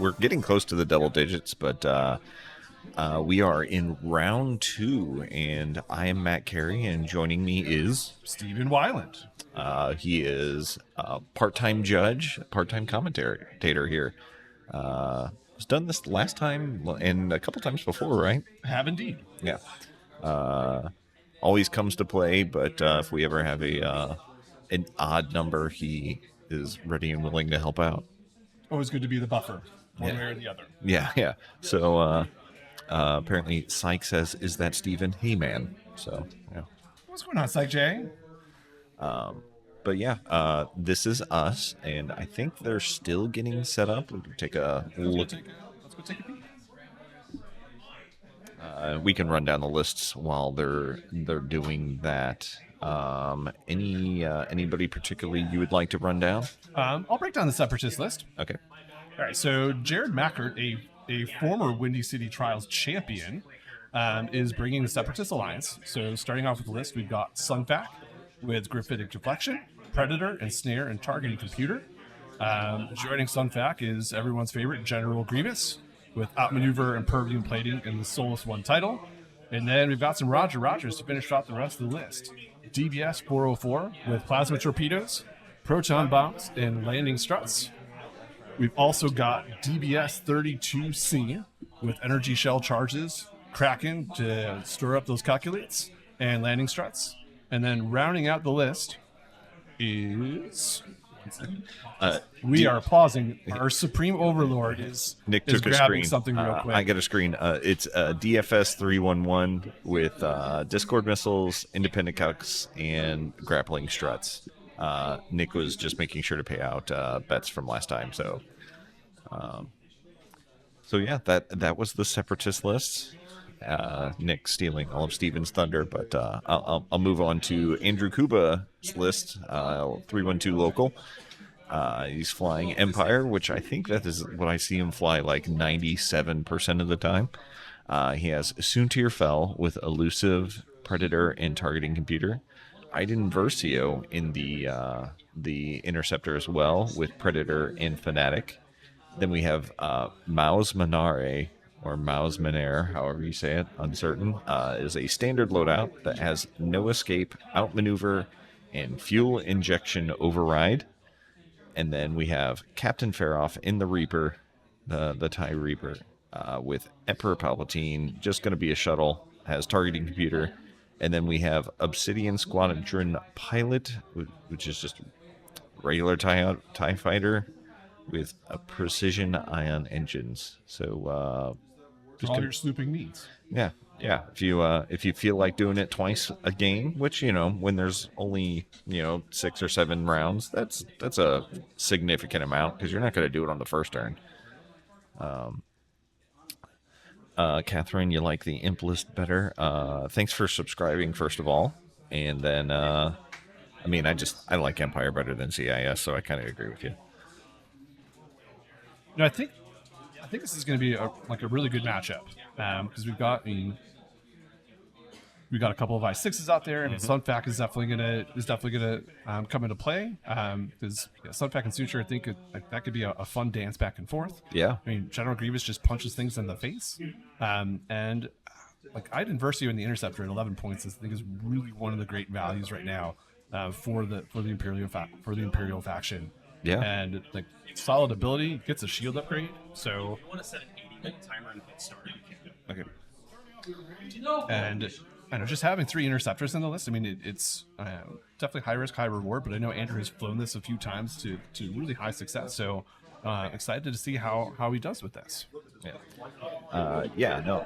we're getting close to the double digits, but we are in round 2, and I am Matt Carey, and joining me is Stephen Weiland. He is a part-time judge, part-time commentator here. Was done this last time and a couple times before, right? Have indeed. Yeah. Always comes to play, but if we ever have an odd number, he is ready and willing to help out. Always good to be the buffer, one way or the other. Yeah. So apparently, Syke says, "Is that Steven? Hey, man." So yeah. What's going on, Syke J? But yeah, this is us, and I think they're still getting set up. We can take a look. Let's go take a peek. We can run down the lists while they're doing that. Anybody particularly you would like to run down? I'll break down the separatist list. Okay. All right. So Jared Mackert, a former Windy City Trials champion, is bringing the Separatist Alliance. So starting off with the list, we've got Sunfac with Graphitic Deflection, Predator, and Snare and Targeting Computer. Joining Sunfac is everyone's favorite General Grievous with Outmaneuver and Pervium Plating in the Solus 1 title. And then we've got some Roger Rogers to finish off the rest of the list. DBS 404 with Plasma Torpedoes, Proton Bombs, and Landing Struts. We've also got DBS 32C with Energy Shell Charges, Kraken to store up those calculates, and Landing Struts. And then rounding out the list is... we are pausing. Our Supreme Overlord is took a grabbing screen. something real quick. I got a screen. It's DFS 311 with Discord missiles, independent calcs, and grappling struts. Nick was just making sure to pay out bets from last time. So yeah, that was the separatist list. Nick stealing all of Steven's thunder, but I'll move on to Andrew Kouba's list. 312 local. He's flying Empire, which I think that is what I see him fly like 97% of the time. He has Soontir Fell with Elusive, Predator, and Targeting Computer. Iden Versio in the Interceptor as well with Predator and Fanatic. Then we have Maus Manare, or Maus Manare, however you say it, uncertain, is a standard loadout that has no escape, outmaneuver, and fuel injection override. And then we have Captain Faroff in the Reaper, the TIE Reaper, with Emperor Palpatine, just going to be a shuttle, has Targeting Computer. And then we have Obsidian Squadron Pilot, which is just regular TIE Fighter with a precision ion engines. So for all your slooping needs. Yeah. If you feel like doing it twice a game, which when there's only 6 or 7 rounds, that's a significant amount because you're not going to do it on the first turn. Catherine, you like the Imp list better? Thanks for subscribing first of all, and then I like Empire better than CIS, so I kind of agree with you. I think this is going to be a really good matchup because we've got a couple of I6s out there, and Sunfac is definitely gonna come into play because Sunfac and Suture, I think that could be a fun dance back and forth. Yeah, I mean General Grievous just punches things in the face, and Iden Versio in the Interceptor at 11 points, I think is really one of the great values right now for the Imperial faction. Yeah, and solid ability, gets a shield upgrade. So you want to set an 80-minute timer and hit start. You can do it. Okay. And I know just having 3 interceptors in the list, I mean, it's definitely high risk, high reward, but I know Andrew has flown this a few times to really high success. So excited to see how he does with this. Yeah.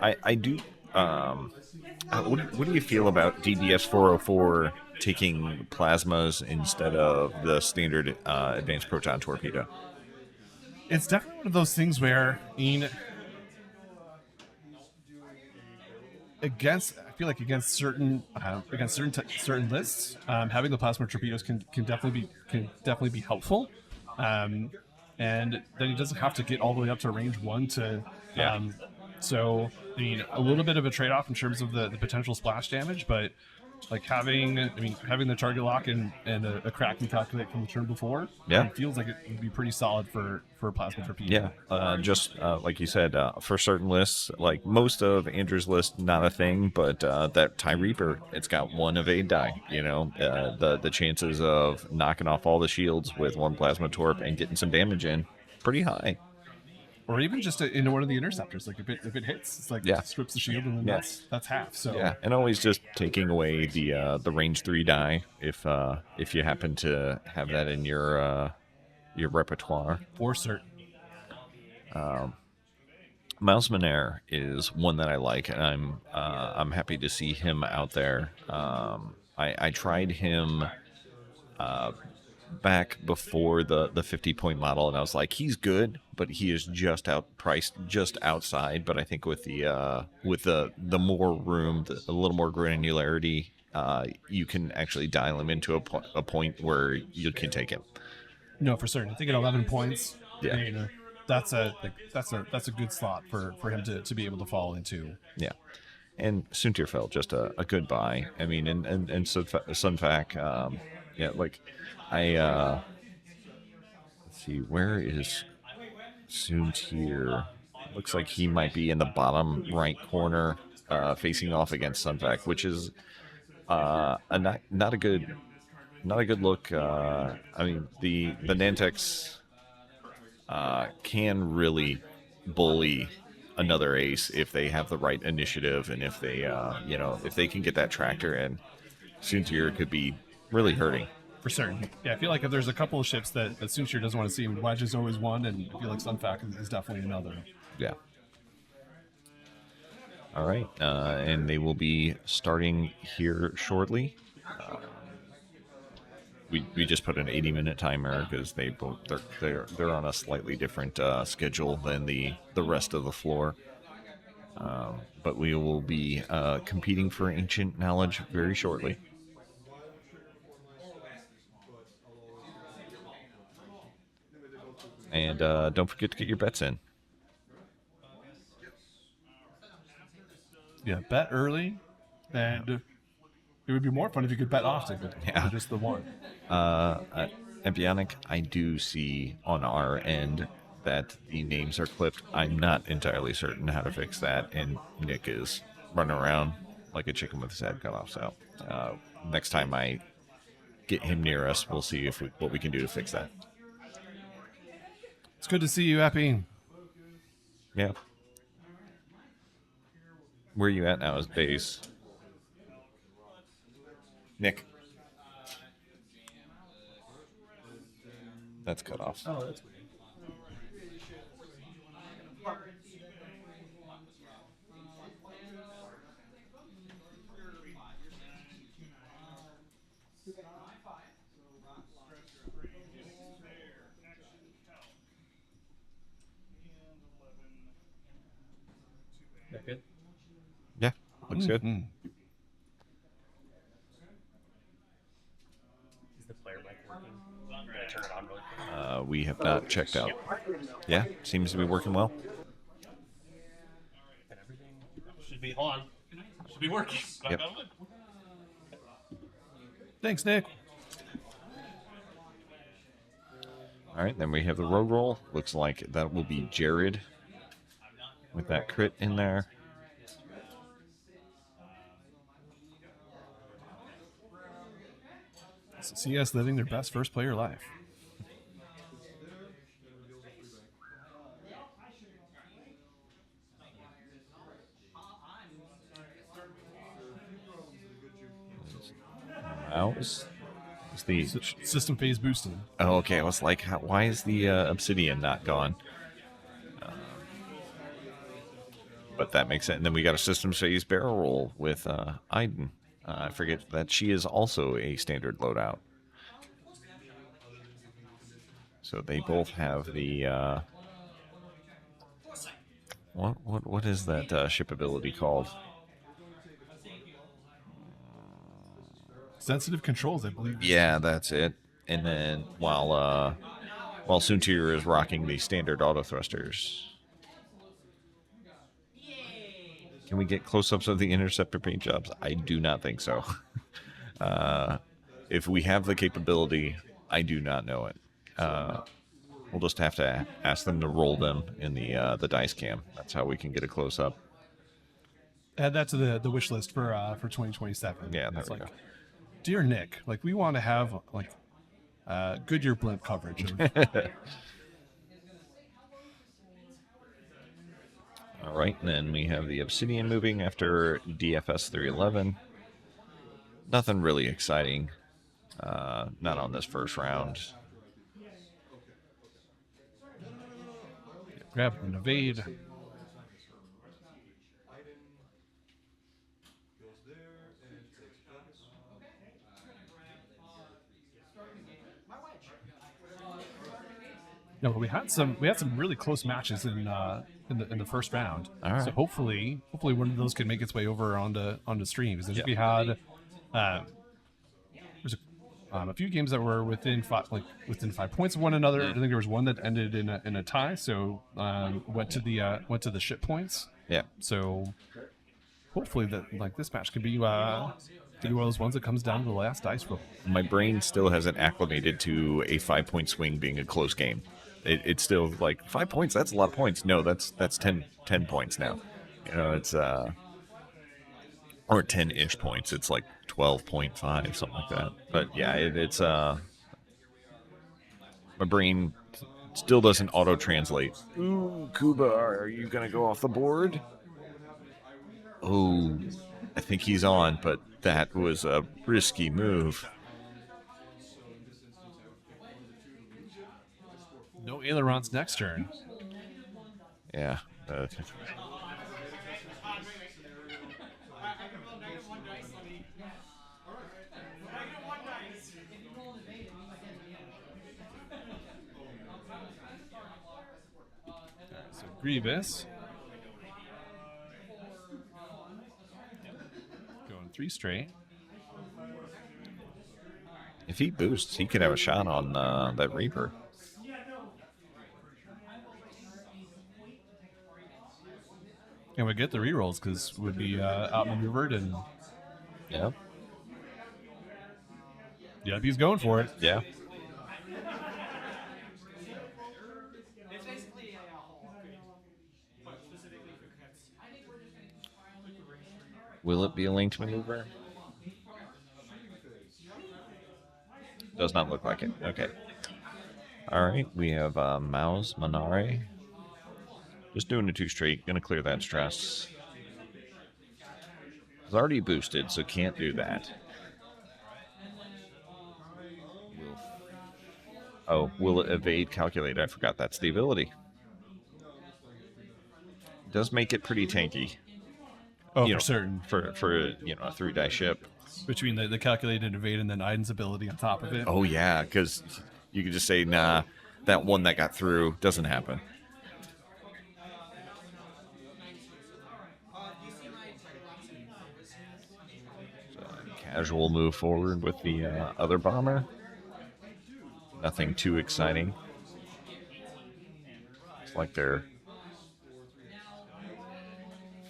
I do. What do you feel about DBS 404 taking plasmas instead of the standard advanced proton torpedo? It's definitely one of those things where I feel like against certain lists, having the plasma torpedoes can definitely be helpful, and then he doesn't have to get all the way up to range 1 to. So I mean, a little bit of a trade-off in terms of the potential splash damage, but like having the target lock and a crack and calculate from the turn before. Yeah. It feels like it would be pretty solid for plasma torpedo. Yeah, just like you said, for certain lists, like most of Andrew's list, not a thing, but that TIE Reaper, it's got one evade die. You know, the chances of knocking off all the shields with one plasma torp and getting some damage in, pretty high. Or even just into one of the interceptors, like if it hits, it's like strips the shield, and then that's half. So yeah, and always just taking away the range 3 die if you happen to have that in your repertoire. For certain. Miles Manair is one that I like, and I'm happy to see him out there. I tried him back before the 50-point model, and I was like, he's good, but he is just outpriced, just outside. But I think with the more room, a little more granularity, you can actually dial him into a point where you can take him. No, for certain. I think at 11 points, Yeah. That's a good slot for him to be able to fall into. Yeah. And Suntirfeld, just a good buy. I mean, and Sunfac, yeah, like let's see, where is Suntir? Looks like he might be in the bottom right corner, facing off against Sunfac, which is not a good look. I mean, the Nantex can really bully another ace if they have the right initiative, and if they if they can get that tractor in, Suntir could be really hurting. For certain. Yeah, I feel like if there's a couple of ships that Suntir doesn't want to see, Wedge is always one, and I feel like Sunfac is definitely another. Yeah. All right, and they will be starting here shortly. We just put an 80-minute timer because they're on a slightly different schedule than the rest of the floor. But we will be competing for ancient knowledge very shortly. And don't forget to get your bets in. Yeah, bet early, and it would be more fun if you could bet often, but just the one. Empionic, I do see on our end that the names are clipped. I'm not entirely certain how to fix that, and Nick is running around like a chicken with his head cut off. So next time I get him near us, we'll see what we can do to fix that. It's good to see you, Epi. Yeah. Where are you at now as base? Nick. That's cut off. Oh, that's weird. That good? Yeah, looks good. Is the player mic working? Can I turn it on really quick? We have not checked out. Yeah, seems to be working well. And everything should be on. Should be working. Yep. Thanks, Nick. All right, then we have the road roll. Looks like that will be Jared with that crit in there. CS living their best first player life. Mouse. Is the System phase boosting. Oh, okay. I was like, why is the obsidian not gone? But that makes sense. And then we got a systems phase barrel roll with Aiden. I forget that she is also a standard loadout. So they both have the what is that ship ability called? Sensitive controls, I believe. Yeah, that's it. And then while Suntir is rocking the standard auto thrusters. Can we get close-ups of the interceptor paint jobs? I do not think so. If we have the capability, I do not know it. We'll just have to ask them to roll them in the dice cam. That's how we can get a close-up. Add that to the wish list for 2027. Yeah, there it's we like, go. dear Nick, like we want to have like Goodyear blimp coverage. All right, and then we have the Obsidian moving after DFS 311. Nothing really exciting. Not on this first round. Grab and evade. No, but we had some really close matches in the first round. All right. So hopefully one of those can make its way over onto stream. Because we had there's a few games that were within 5 points of one another. I think there was one that ended in a tie. So went to the ship points. Yeah. So hopefully that like this match could be one of those ones that comes down to the last dice roll. My brain still hasn't acclimated to a 5-point swing being a close game. It's still like 5 points. That's a lot of points. No, that's 10 points now. You know, it's or 10-ish points. It's like 12.5, something like that. But yeah, it's my brain still doesn't auto translate. Ooh, Kouba, are you gonna go off the board? Oh, I think he's on, but that was a risky move. No ailerons next turn. Yeah. So Grievous. Going 3 straight. If he boosts, he could have a shot on that Reaper. And we get the rerolls because would be outmaneuvered and Yeah. yeah, he's going for it. Yeah. Will it be a linked maneuver? Does not look like it. Okay. All right. We have Maus Manare. Just doing a 2 straight. Gonna clear that stress. It's already boosted, so can't do that. Will it evade calculate? I forgot that's the ability. Does make it pretty tanky. Oh, You for know, certain. For a 3-die ship. Between the calculated evade and then Aiden's ability on top of it. Oh yeah, because you could just say, nah, that one that got through doesn't happen. So, casual move forward with the other bomber. Nothing too exciting. It's like they're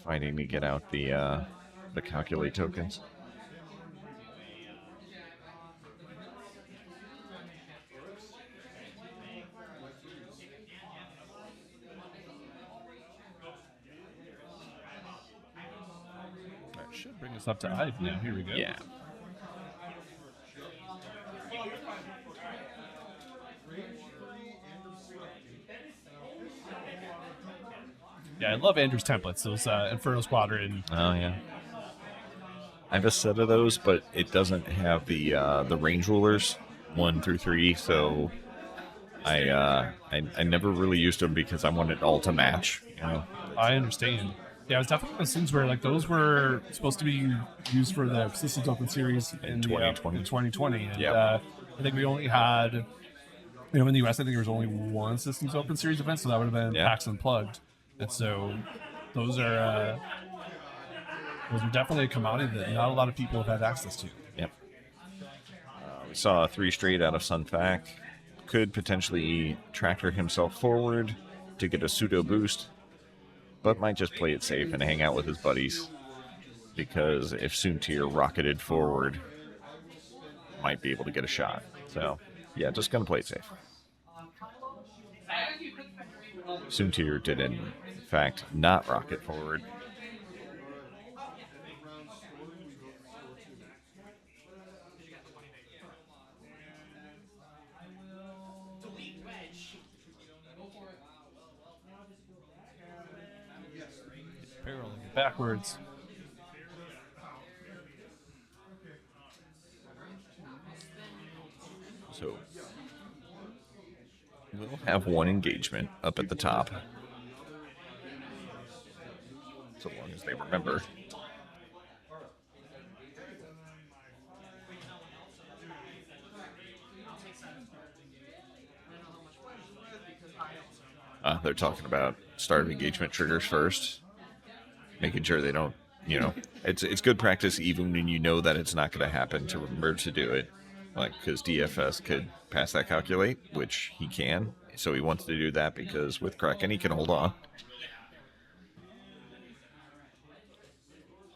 fighting to get out the calculate tokens. That should bring us up to Aiden now. Here we go. Yeah. Yeah, I love Andrew's templates. Those Inferno Squadron. Oh yeah. I have a set of those, but it doesn't have the range rulers 1 through 3, so I never really used them because I wanted it all to match. You know. I understand. Yeah, it was definitely one of those things where like those were supposed to be used for the Systems Open Series in 2020. In 2020, and Yep. I think we only had, in the US, I think there was only one Systems Open Series event, so that would have been Yeah. PAX Unplugged, and so those are definitely a commodity that not a lot of people have had access to. Yep. We saw a 3 straight out of Sunfac. Could potentially tractor himself forward to get a pseudo boost. but might just play it safe and hang out with his buddies. Because if Soontir rocketed forward, might be able to get a shot. So, yeah, just going to play it safe. Soontir did, in fact, not rocket forward. Backwards. So we'll have one engagement up at the top. So long as they remember. They're talking about start of engagement triggers first. Making sure they don't, it's good practice even when you know that it's not going to happen to remember to do it. Like, because DFS could pass that calculate, which he can. So he wants to do that because with Kraken he can hold on.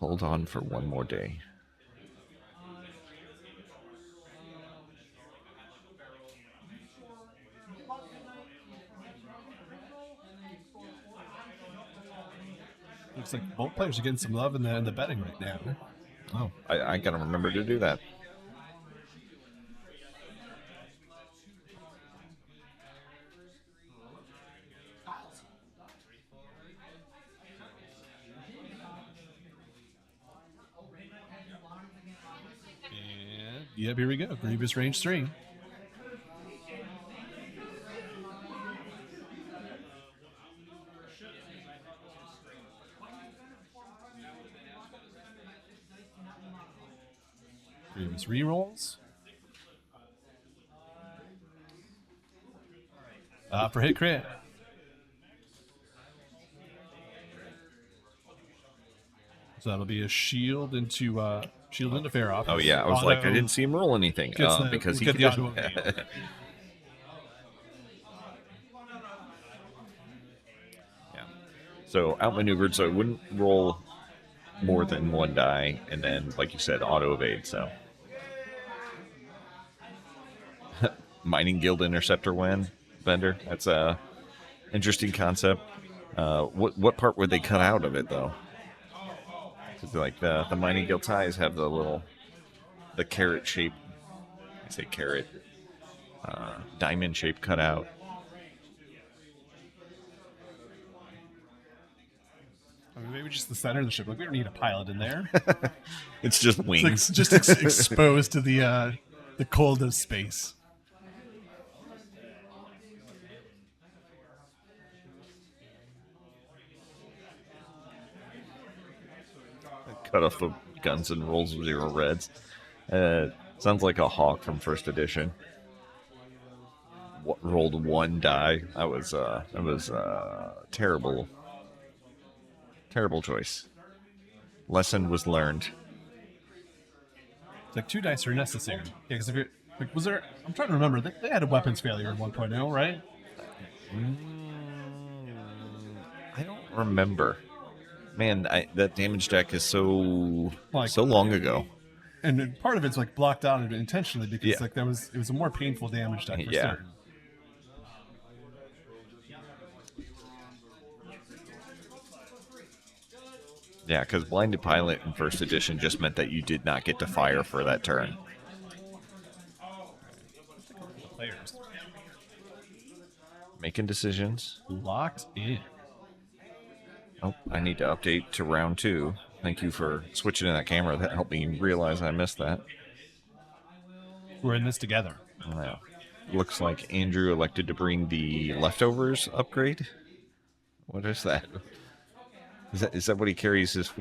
Hold on for one more day. Looks like both players are getting some love in the betting right now. Oh, I gotta remember to do that. And yep, here we go. Grievous range 3. Grievous rerolls. For hit crit. So that'll be a shield into fair off. Oh yeah, I was like, I didn't see him roll anything because he get the auto. Yeah. So outmaneuvered, so it wouldn't roll more than one die, and then, like you said, auto evade. So mining guild interceptor vendor. That's a interesting concept. What part would they cut out of it though? Because like the mining guild ties have the carrot shape. I say carrot, diamond shape cut out. I mean, maybe just the center of the ship. Like, we don't need a pilot in there. It's just wings. It's like, just exposed to the cold of space. Cut off the guns and rolls 0 reds. Sounds like a hawk from first edition. Rolled 1 die. That was terrible. Terrible choice. Lesson was learned. It's like 2 dice are necessary. Yeah, because if you're like, was there? I'm trying to remember. They had a weapons failure in 1.0, right? I don't remember. Man, that damage deck is so long ago. And part of it's like blocked out intentionally because like it was a more painful damage deck for certain. Yeah, because blinded pilot in first edition just meant that you did not get to fire for that turn. Players making decisions. Locked in. Oh, I need to update to round 2. Thank you for switching to that camera. That helped me realize I missed that. We're in this together. Wow. Looks like Andrew elected to bring the leftovers upgrade. What is that? Is that what he carries his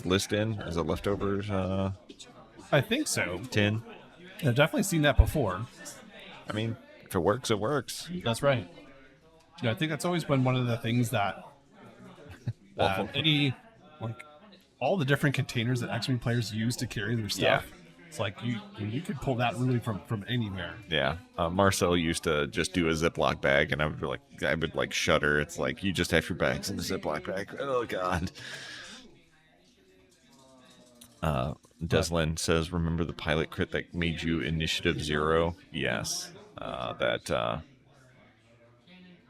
list in as a leftovers? I think so. 10. I've definitely seen that before. I mean, if it works, it works. That's right. Yeah, I think that's always been one of the things that all the different containers that X-Wing players use to carry their stuff. It's like you could pull that really from anywhere. Yeah, Marcel used to just do a Ziploc bag, and I would like shudder. It's like you just have your bags in the Ziploc bag. Oh God. Deslin says, "Remember the pilot crit that made you initiative 0?" Yes,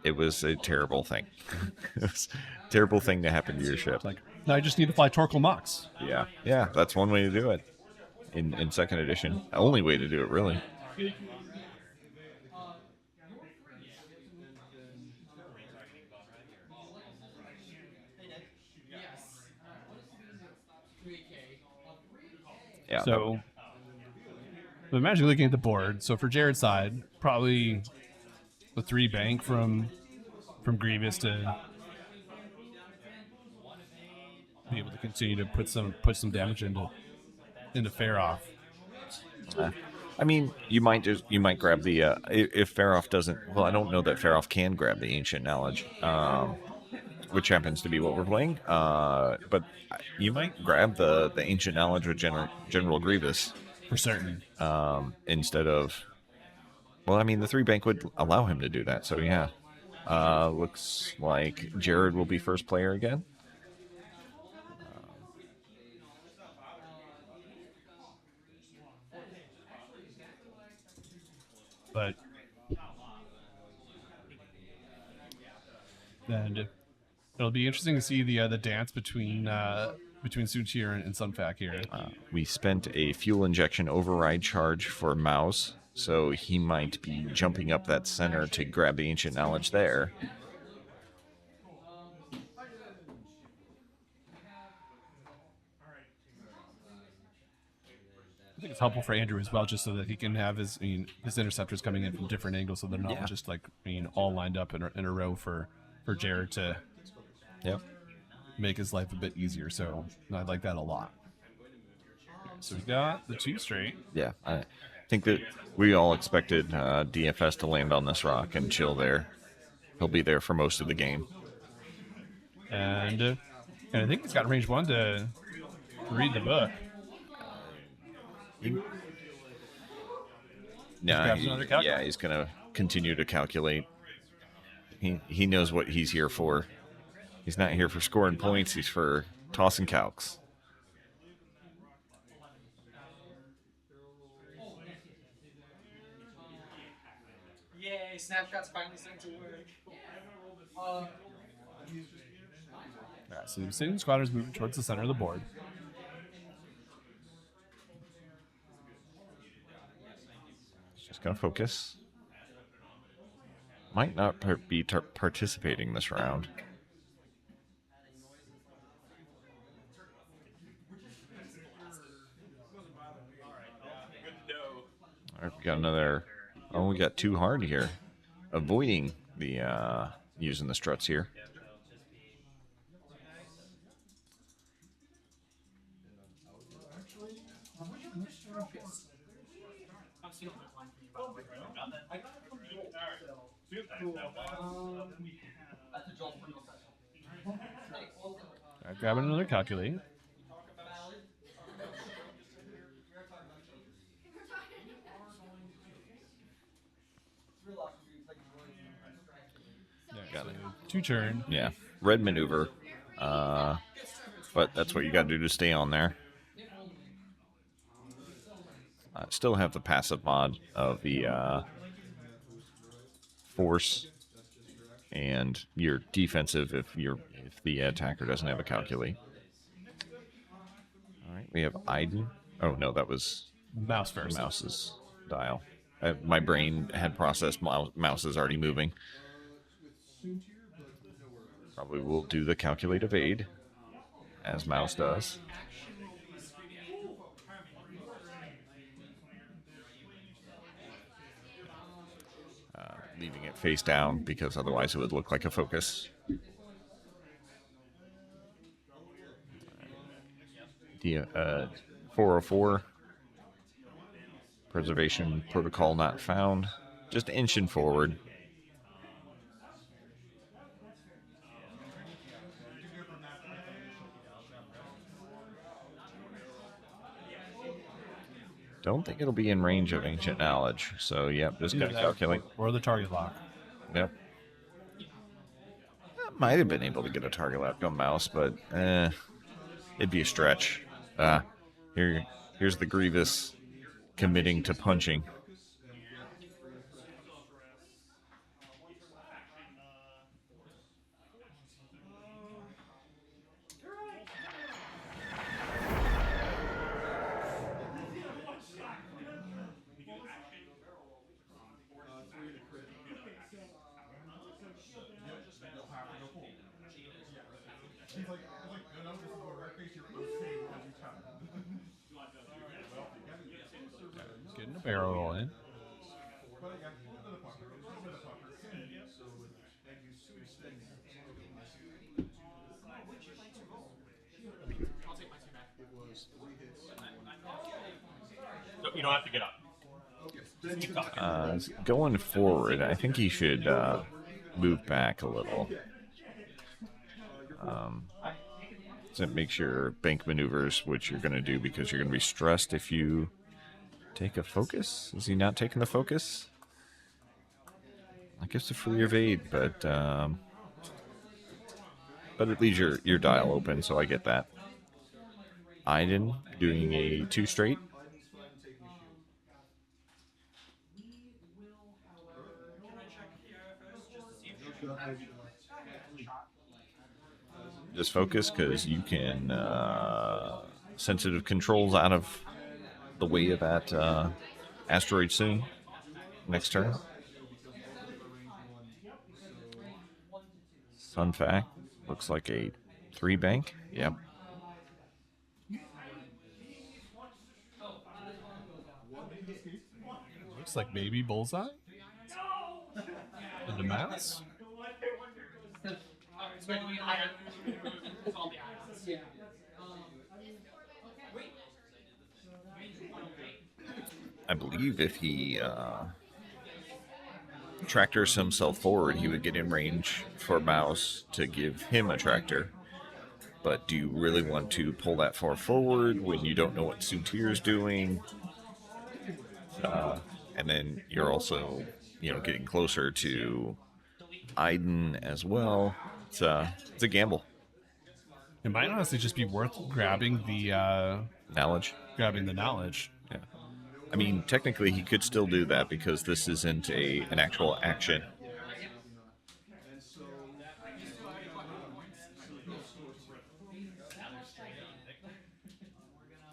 it was a terrible thing. It was a terrible thing to happen to your ship. Like, now I just need to fly Torkel Mox. Yeah, that's one way to do it. In second edition, only way to do it, really. Yeah. So, but imagine looking at the board. So for Jared's side, probably the 3 bank from Grievous to be able to continue to put some damage into Faroff. I mean, you might grab the if Faroff doesn't. Well, I don't know that Faroff can grab the ancient knowledge, which happens to be what we're playing. But you might grab the ancient knowledge with General Grievous For certain. instead of. Well, I mean, the 3 bank would allow him to do that. So yeah, looks like Jared will be first player again. But and it'll be interesting to see the dance between Suntier and Sunfac here. We spent a fuel injection override charge for Mouse, so he might be jumping up that center to grab the ancient knowledge there. I think it's helpful for Andrew as well, just so that he can have his interceptors coming in from different angles, so they're not just like all lined up in a row for Jared to make his life a bit easier. So I like that a lot. So we got the 2 straight. Yeah, I think that we all expected DFS to land on this rock and chill there. He'll be there for most of the game. And I think he's got range 1 to read the book. No, he's gonna continue to calculate. He knows what he's here for. He's not here for scoring points. He's for tossing calcs. Yay! Snapshot's finally starting to work. All right, so the Obsidian Squadron is moving towards the center of the board. Just gonna focus. Might not be participating this round. All right, we got another. Oh, we got 2 hard here, avoiding the using the struts here. Grabbing another calculate. Got it. 2 turn. Yeah, red maneuver. But that's what you got to do to stay on there. Still have the passive mod of the force, and your defensive if the attacker doesn't have a calculate. All right, we have Iden. Oh no, that was Mouse first. Mouse's dial. My brain had processed Mouse is already moving. Probably will do the calculate evade, as Mouse does. Leaving it face down because otherwise it would look like a focus. 404. Preservation protocol not found. Just inching forward. Don't think it'll be in range of Ancient Knowledge. So, yep, just Either gotta that calculate. or the target lock. Yep. Might have been able to get a target lock on Mouse, but it'd be a stretch. Here's the Grievous committing to punching. Getting a barrel roll in. You don't have to get up. Keep talking. Going forward, I think he should move back a little. So make sure bank maneuvers, which you're going to do because you're going to be stressed if you take a focus. Is he not taking the focus? I guess it's a free evade, but it leaves your dial open, so I get that. Iden doing a 2 straight. Just focus because you can sensitive controls out of the way of that asteroid soon. Next turn. Sun fact looks like a 3 bank. Yep. Looks like maybe bullseye. And the mouse. I believe if he tractors himself forward, he would get in range for Mouse to give him a tractor. But do you really want to pull that far forward when you don't know what Soontir is doing? And then you're also, getting closer to Iden as well. It's a gamble. It might honestly just be worth grabbing the Knowledge. knowledge. Yeah. I mean, technically, he could still do that because this isn't an actual action.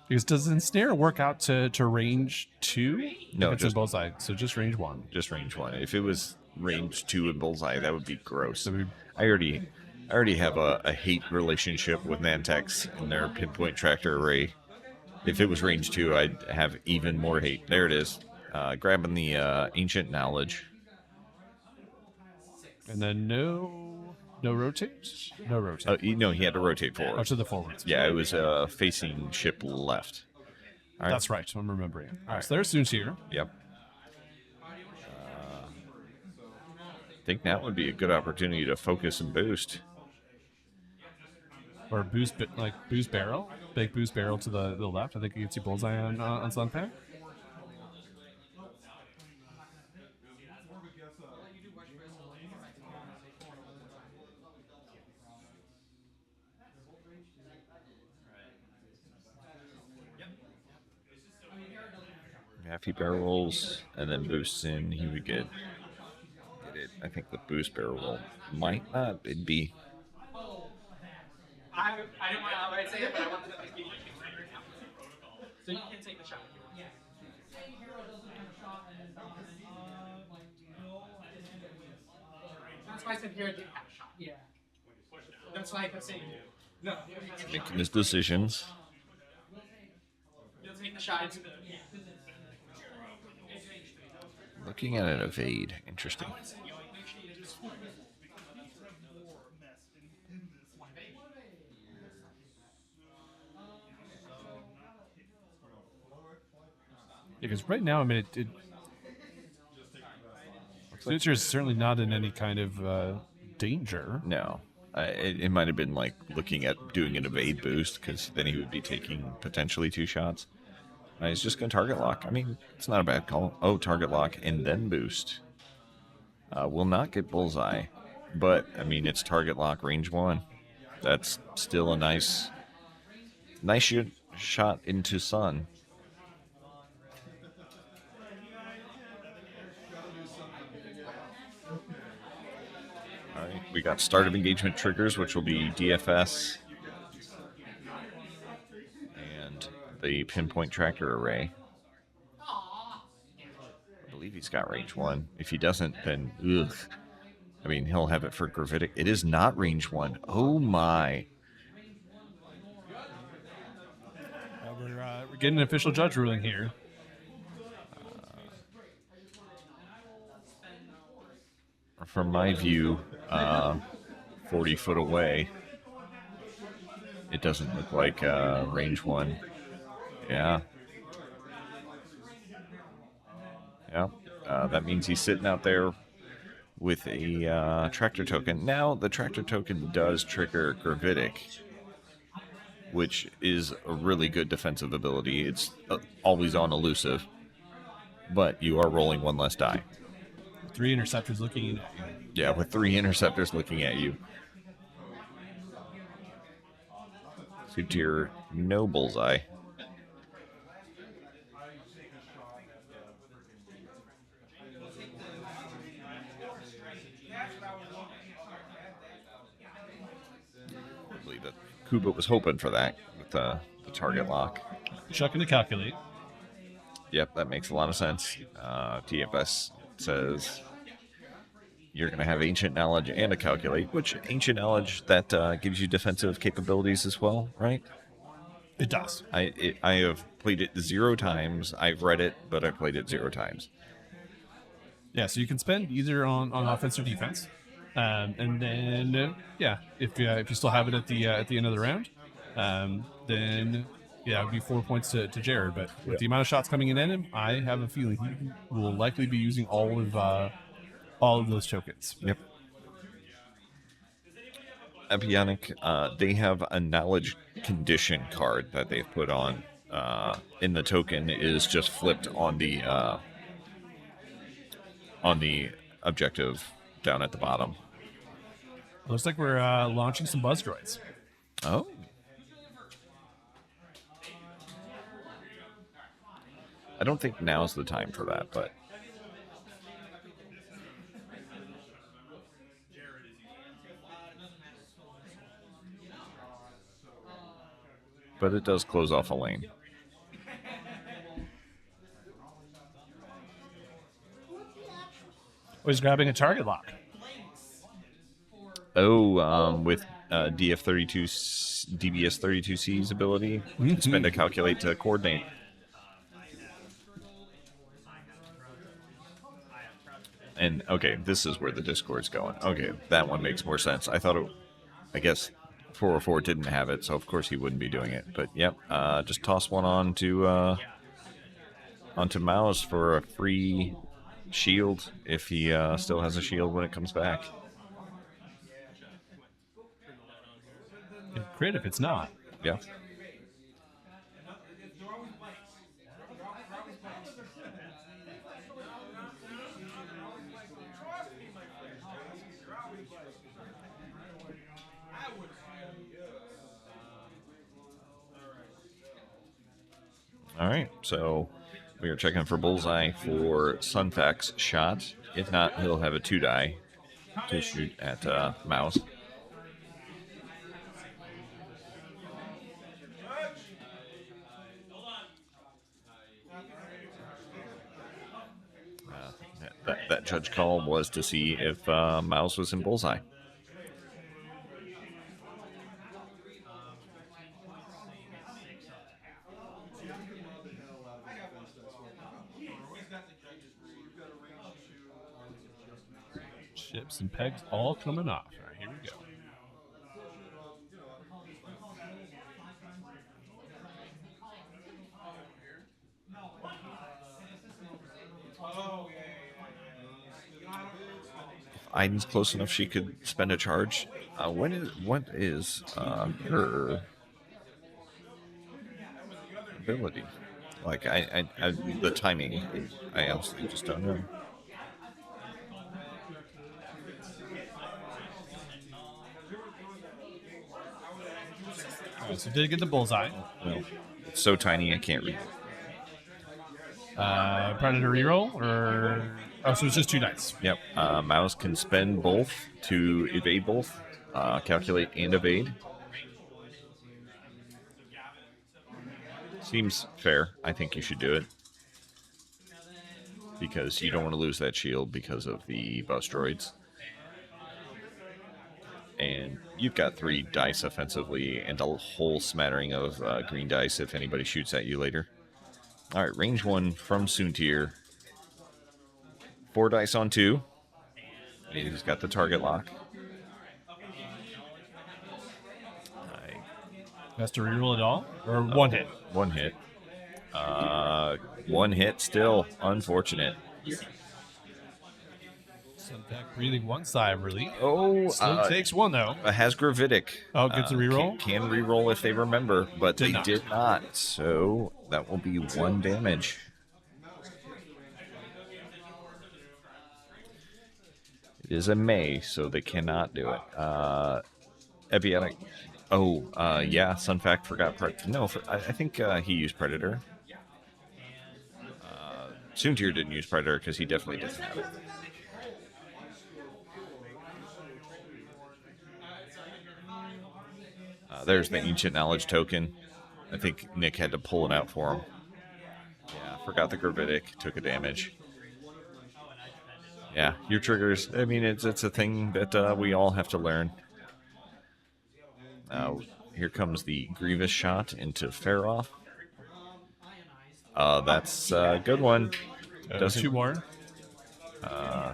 Because does Ensnare work out to range 2? No, If it's just- a bullseye, so just range 1. Just range 1. If it was range 2 and bullseye, that would be gross. So we- I already have a hate relationship with Nantex and their pinpoint tractor array. If it was range 2, I'd have even more hate. There it is. Grabbing the ancient knowledge. And then no rotate? No rotate. He had to rotate forward. Oh, to the forwards. Yeah, it was facing ship left. All right. That's right. I'm remembering it. All right, so there's Soontir. Yep. I think that would be a good opportunity to focus and boost. Or boost barrel. Big boost barrel to the left. I think you can see bullseye on Sunpack. Half he barrels and then boosts in, he would get it. I think the boost barrel roll might not. It'd be. I didn't want to outright say it, but I wanted to make you so you can take the shot. That's why I said here didn't have a shot. Yeah. That's why I kept saying no. Making his decisions. You'll take the shot. Looking at an evade. Interesting. Because right now, I mean, Soontir is certainly not in any kind of danger. No. It might have been like looking at doing an evade boost because then he would be taking potentially 2 shots. He's just going to target lock. I mean, it's not a bad call. Oh, target lock and then boost. Will not get bullseye, but I mean, it's target lock range 1. That's still a nice shot into sun. All right, we got start of engagement triggers, which will be DFS and the pinpoint tractor array. I believe he's got range 1. If he doesn't, then ugh. I mean, he'll have it for Gravitic. It is not range 1. Oh my. We're getting an official judge ruling here. From my view, 40 foot away, it doesn't look like range 1. Yeah. Yeah. That means he's sitting out there with a tractor token. Now, the tractor token does trigger Gravitic, which is a really good defensive ability. It's always on elusive, but you are rolling 1 less die. 3 interceptors looking at you. Yeah, with 3 interceptors looking at you. Tier no bullseye. I believe that Kouba was hoping for that with the target lock. Chucking to calculate. Yep, that makes a lot of sense. TFS says you're going to have Ancient Knowledge and a Calculate, which Ancient Knowledge, that gives you defensive capabilities as well, right? It does. I have played it 0 times. I've read it, but I've played it 0 times. Yeah, so you can spend either on offense or defense. And then, if you still have it at the end of the round, then it would be 4 points to Jared. But with the amount of shots coming in at him, I have a feeling he will likely be using all of those tokens. Yep. Epionic, they have a knowledge condition card that they've put on in the token is just flipped on the objective down at the bottom. Looks like we're launching some buzz droids. Oh. I don't think now's the time for that, but it does close off a lane. Oh, he's grabbing a target lock. Oh, with DBS32C's ability, you can spend a calculate to coordinate. And, okay, this is where the Discord's going. Okay, that one makes more sense. I guess 404 didn't have it, so of course he wouldn't be doing it. But, yep, just toss one onto Mouse for a free shield if he still has a shield when it comes back. Crit if it's not. Yeah. All right, so we are checking for bullseye for Sunfac's shot. If not, he'll have a 2-die to shoot at Mouse. That judge call was to see if Mouse was in bullseye. Chips and pegs all coming off. All right, here we go. Aiden's close enough she could spend a charge. What is her ability? Like the timing, I honestly just don't know. All right, so did get the bullseye. Well, it's so tiny I can't read. Predator reroll, or so it's just 2 dice. Yep. Mouse can spend both to evade both, calculate and evade. Seems fair. I think you should do it because you don't want to lose that shield because of the bus droids. And you've got 3 dice offensively and a whole smattering of green dice if anybody shoots at you later. All right, range 1 from Soontir. 4 dice on 2. He's got the target lock. Has to reroll it all, or 1 hit. 1 hit. 1 hit still. Unfortunate. Sunpack breathing 1 sigh of relief. Oh, Still takes 1 though. has Gravitic. Oh, gets a reroll? Can reroll if they remember, but Did they not. did not. So that will be 1 damage. It is a May, so they cannot do it. Eviatic. Oh, yeah, Sunfact forgot. No, I think he used Predator. Soontir didn't use Predator because he definitely didn't have it. There's the Ancient Knowledge token. I think Nick had to pull it out for him. Yeah, forgot the Gravitic, took a damage. Yeah, your triggers. I mean, it's a thing that we all have to learn. Here comes the Grievous shot into Feroth. That's a good one. Does 2 more.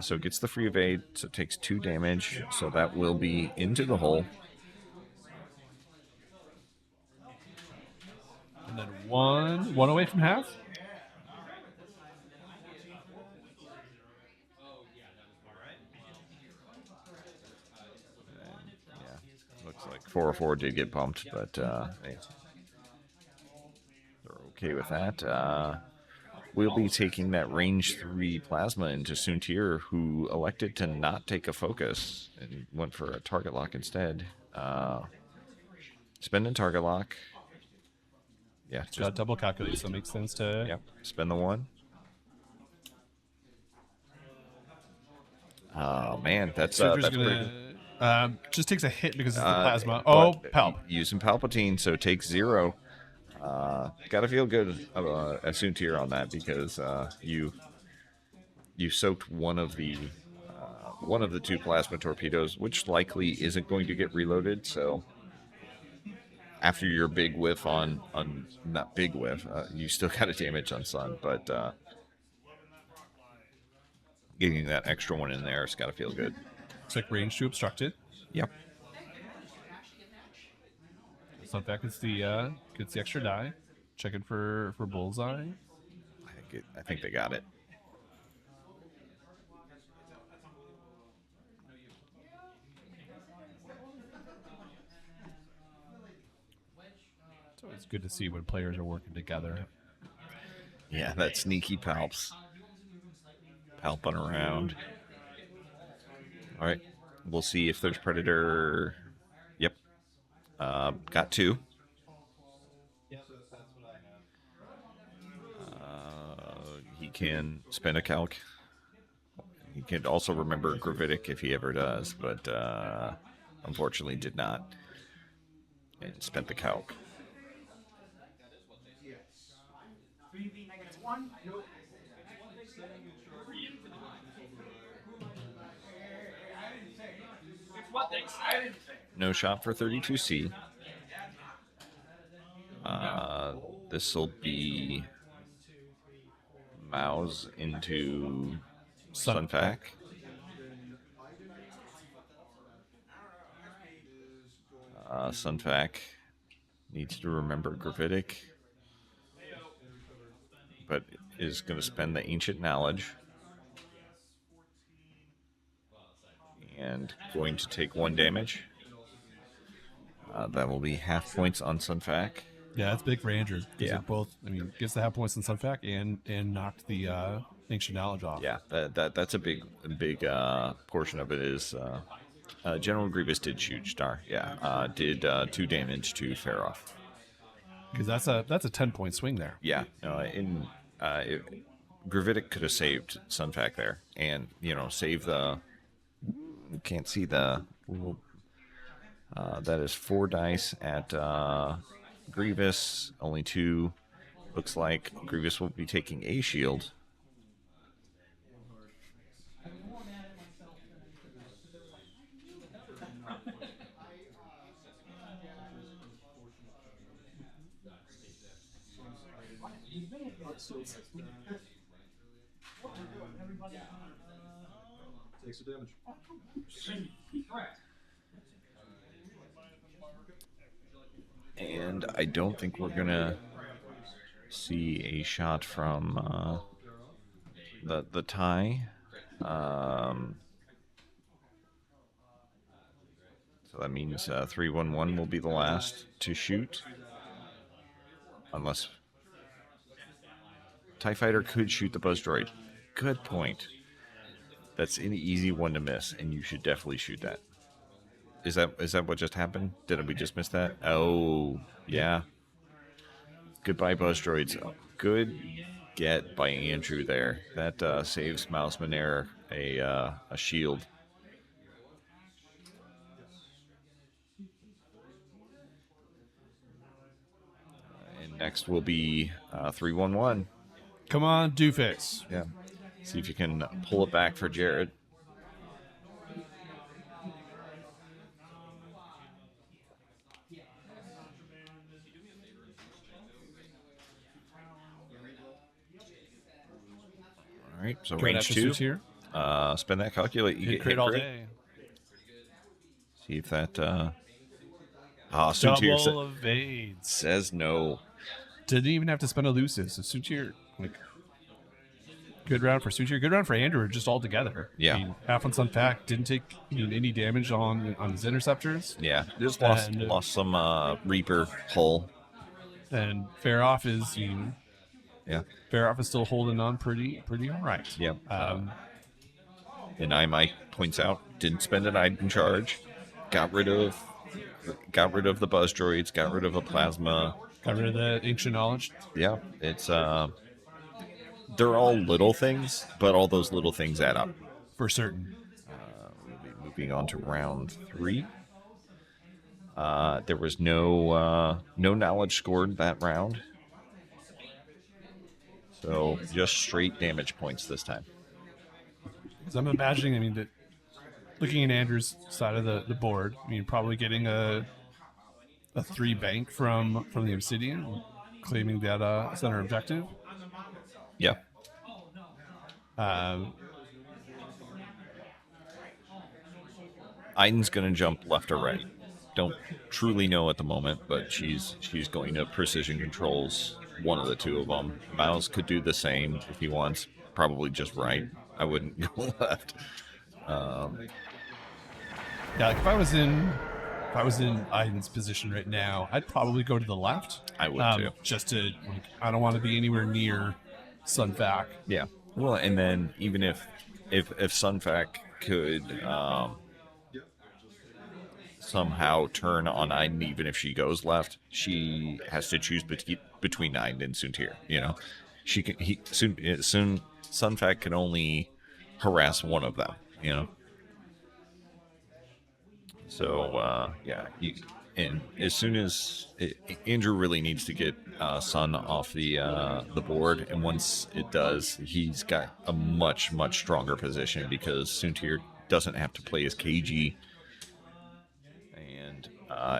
So it gets the free evade, so it takes 2 damage. So that will be into the hole. And then one away from half. Yeah, looks like 404 did get bumped, but hey, they're okay with that. We'll be taking that range 3 plasma into Soontir, who elected to not take a focus and went for a target lock instead. Spending target lock. Yeah, Just got double calculate, so it makes sense to. Yep, spend the 1. Oh man, that's Soontir's pretty. just takes a hit because it's the Uh, plasma. but Oh, Palp. Using Palpatine, so takes 0. Gotta feel good at Soontir on that because you soaked one of the 2 plasma torpedoes, which likely isn't going to get reloaded. So after your big whiff on not big whiff, you still got a damage on Sun, but getting that extra 1 in there, it's gotta feel good. Looks like range to obstruct it. Yep. Sunpack gets the extra die. Checking for bullseye. I think they got it. So it's good to see when players are working together. Yeah, that sneaky Palps. Palping around. All right. We'll see if there's Predator. Yep. Got 2. He can spend a calc. He can also remember Gravitic if he ever does, but unfortunately did not. And spent the calc. No shot for 32C. This will be Mouse into Sunfac. Sunfac needs to remember Gravitic, but is going to spend the Ancient Knowledge. And going to take 1 damage. That will be half points on Sunfac. Yeah, that's big for Andrew. Yeah. Both. I mean, gets to have points in Sunfac and knocked the ancient knowledge off. Yeah, that's a big portion of it is General Grievous did shoot Star. Yeah, did 2 damage to Feroff. Because that's a 10-point swing there. Yeah, Gravitic could have saved Sunfac there, and save the. Can't see the. That is 4 dice at Grievous, only 2. Looks like Grievous will be taking a shield. Takes the damage. And I don't think we're gonna see a shot from the tie. So that means 311 will be the last to shoot, unless TIE Fighter could shoot the Buzz Droid. Good point. That's an easy one to miss, and you should definitely shoot that. Is that what just happened? Did we just miss that? Oh, yeah. Goodbye, Buzz Droids. Good get by Andrew there. That saves Mouse Manera a shield. And next will be 311. Come on, Doofus. Yeah. See if you can pull it back for Jared. All right, so range 2. Here. Spend that calculate. You get Crit all day. See if that. Double Soontir evades. says no. Didn't even have to spend a Lucis. So Soontir, good round for Soontir. Good round for Andrew, just all together. Yeah. I mean, half on Sunfac, didn't take any damage on his interceptors. Yeah, just lost And, some Reaper hull. And Feroff is Yeah. Feroff is still holding on pretty all right. Yeah. And Mike points out, didn't spend an item charge, got rid of the Buzz Droids, got rid of a plasma. Got rid of the ancient knowledge. Yeah, it's they're all little things, but all those little things add up. For certain. We'll be moving on to round 3. There was no knowledge scored that round, so just straight damage points this time. Because I'm imagining, that looking at Andrew's side of the board, probably getting a 3 bank from the Obsidian, claiming that center objective. Yeah. Aiden's going to jump left or right. Don't truly know at the moment, but she's going to precision controls one of the 2 of them. Miles could do the same if he wants. Probably just right. I wouldn't go left. Yeah, if I was in Aiden's position right now, I'd probably go to the left. I would too. Just to, I don't want to be anywhere near Sunfac. Yeah. Well, and then even if Sunfac could somehow turn on Aiden, even if she goes left, she has to choose between Aiden and Soontir. She can. Soon Sunfac can only harass one of them. So and as soon as Andrew really needs to get Sun off the board, and once it does, he's got a much stronger position because Soontir doesn't have to play as KG, and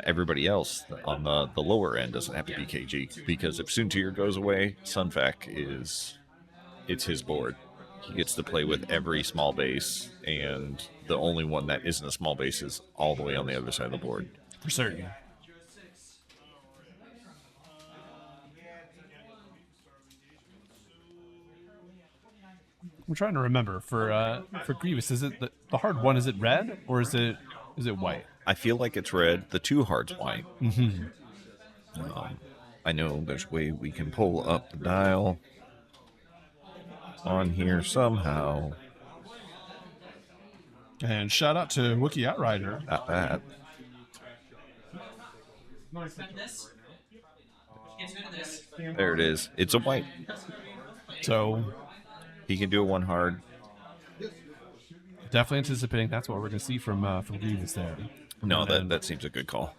everybody else on the lower end doesn't have to be KG, because if Soontir goes away, Sunfac it's his board. He gets to play with every small base, and the only one that isn't a small base is all the way on the other side of the board. For certain. I'm trying to remember for Grievous. Is it the hard one? Is it red or is it white? I feel like it's red. The 2 hard's white. Mm-hmm. I know there's a way we can pull up the dial on here somehow. And shout out to Wookiee Outrider. Not that. This. Gets rid of this. There it is. It's a white. So He can do a 1 hard. definitely anticipating that's what we're going to see from Grievous there. No, And that seems a good call.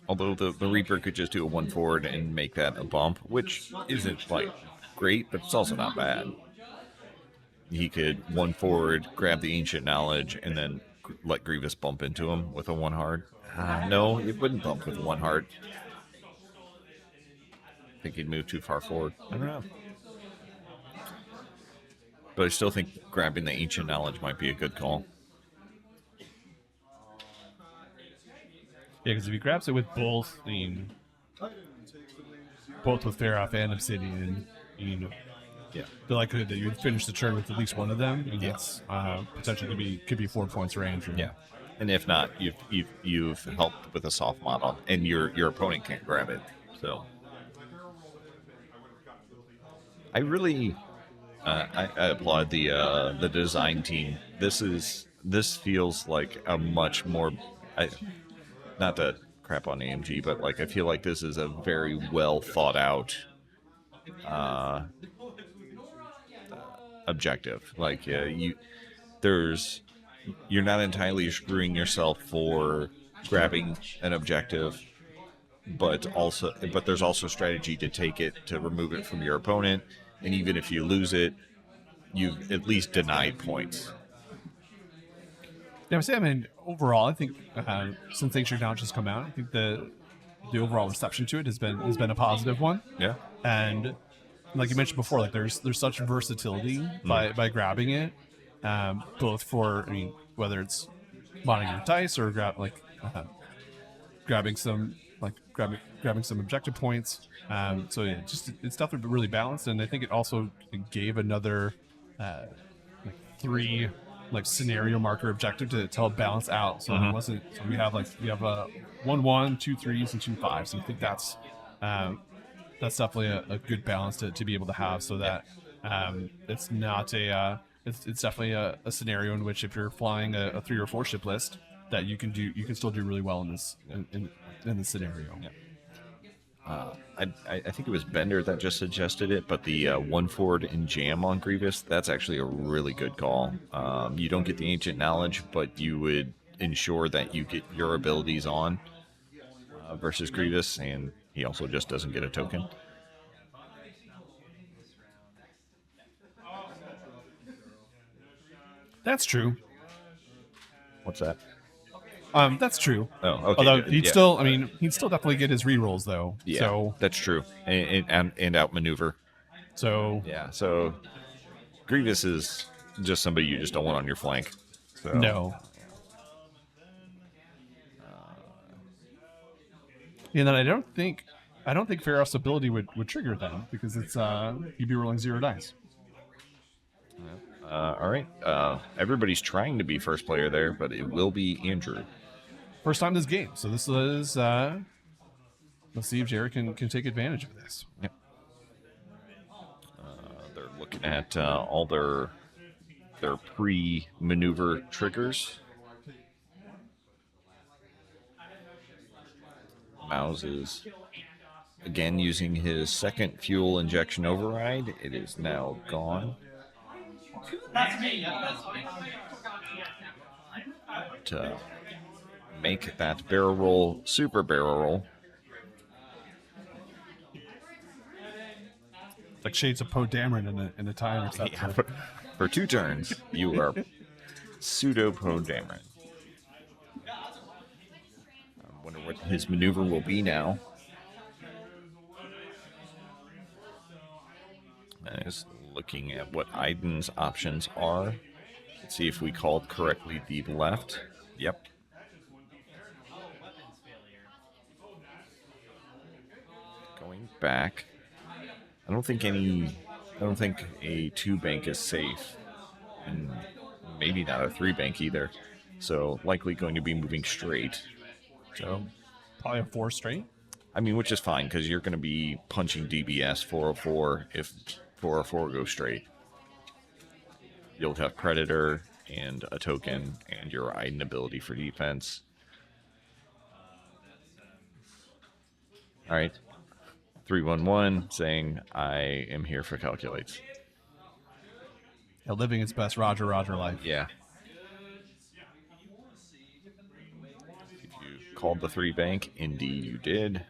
Although the Reaper could just do a 1 forward and make that a bump, which isn't like great, but it's also not bad. He could 1 forward, grab the Ancient Knowledge, and then let Grievous bump into him with a 1 hard. No, it wouldn't bump with a 1 hard. I think he'd move too far forward. I don't know. But I still think grabbing the Ancient Knowledge might be a good call. Yeah, because if he grabs it with both, both with Faroff and Obsidian, Yeah. the likelihood that you would finish the turn with at least one of them, that's potentially could be 4 points range. Or, Yeah. And if not, you've helped with a soft model, and your opponent can't grab it. So I really I applaud the design team. This feels like a much more not to crap on AMG, but like I feel like this is a very well thought out objective. Like you're not entirely screwing yourself for grabbing an objective, but there's also strategy to take it, to remove it from your opponent, and even if you lose it, you've at least denied points. Yeah, I mean, overall, I think since Ancient Knowledge has come out, I think the overall reception to it has been a positive one. Yeah. And like you mentioned before, like there's such versatility by grabbing it, both for whether it's modding your dice or grabbing some objective points. So yeah, it's definitely really balanced, and I think it also gave another 3 scenario marker objective to help balance out. So it wasn't. So we have a 1/1, 2 3s, and 2 5s. And I think that's definitely a good balance to be able to have. So that it's not it's definitely a scenario in which if you're flying a 3 or 4 ship list, that you can still do really well in this scenario. Yeah. I think it was Bender that just suggested it, but the 1 forward and jam on Grievous, that's actually a really good call. You don't get the Ancient Knowledge, but you would ensure that you get your abilities on versus Grievous, and he also just doesn't get a token. That's true. What's that? That's true. Oh, okay. Although good. he'd Yeah. still definitely get his rerolls though. Yeah, So that's true, and outmaneuver. so Yeah, so Grievous is just somebody you just don't want on your flank. So. no. And then I don't think Pharaoh's ability would trigger them because it's you'd be rolling 0 dice. All right. Everybody's trying to be first player there, but it will be Andrew. First time this game, so this is let's see if Jared can take advantage of this. Yep. They're looking at all their pre-maneuver triggers. Mouse is again using his second fuel injection override. It is now gone. That's me. That's me. To make that barrel roll super barrel roll. Like shades of Poe Dameron in a time or something. Yeah, for 2 turns, you are pseudo Poe Dameron. I wonder what his maneuver will be now. Just looking at what Aiden's options are. Let's see if we called correctly the left. Yep. Going back. I don't think a 2 bank is safe. And maybe not a 3 bank either. So likely going to be moving straight. So Probably a 4 straight. I mean, which is fine because you're going to be punching DBS 404 if 404 goes straight. You'll have Predator and a token and your Iden ability for defense. All right. 311 saying, I am here for calculates. Yeah, living its best Roger life. Yeah. If you called the 3 bank, indeed you did.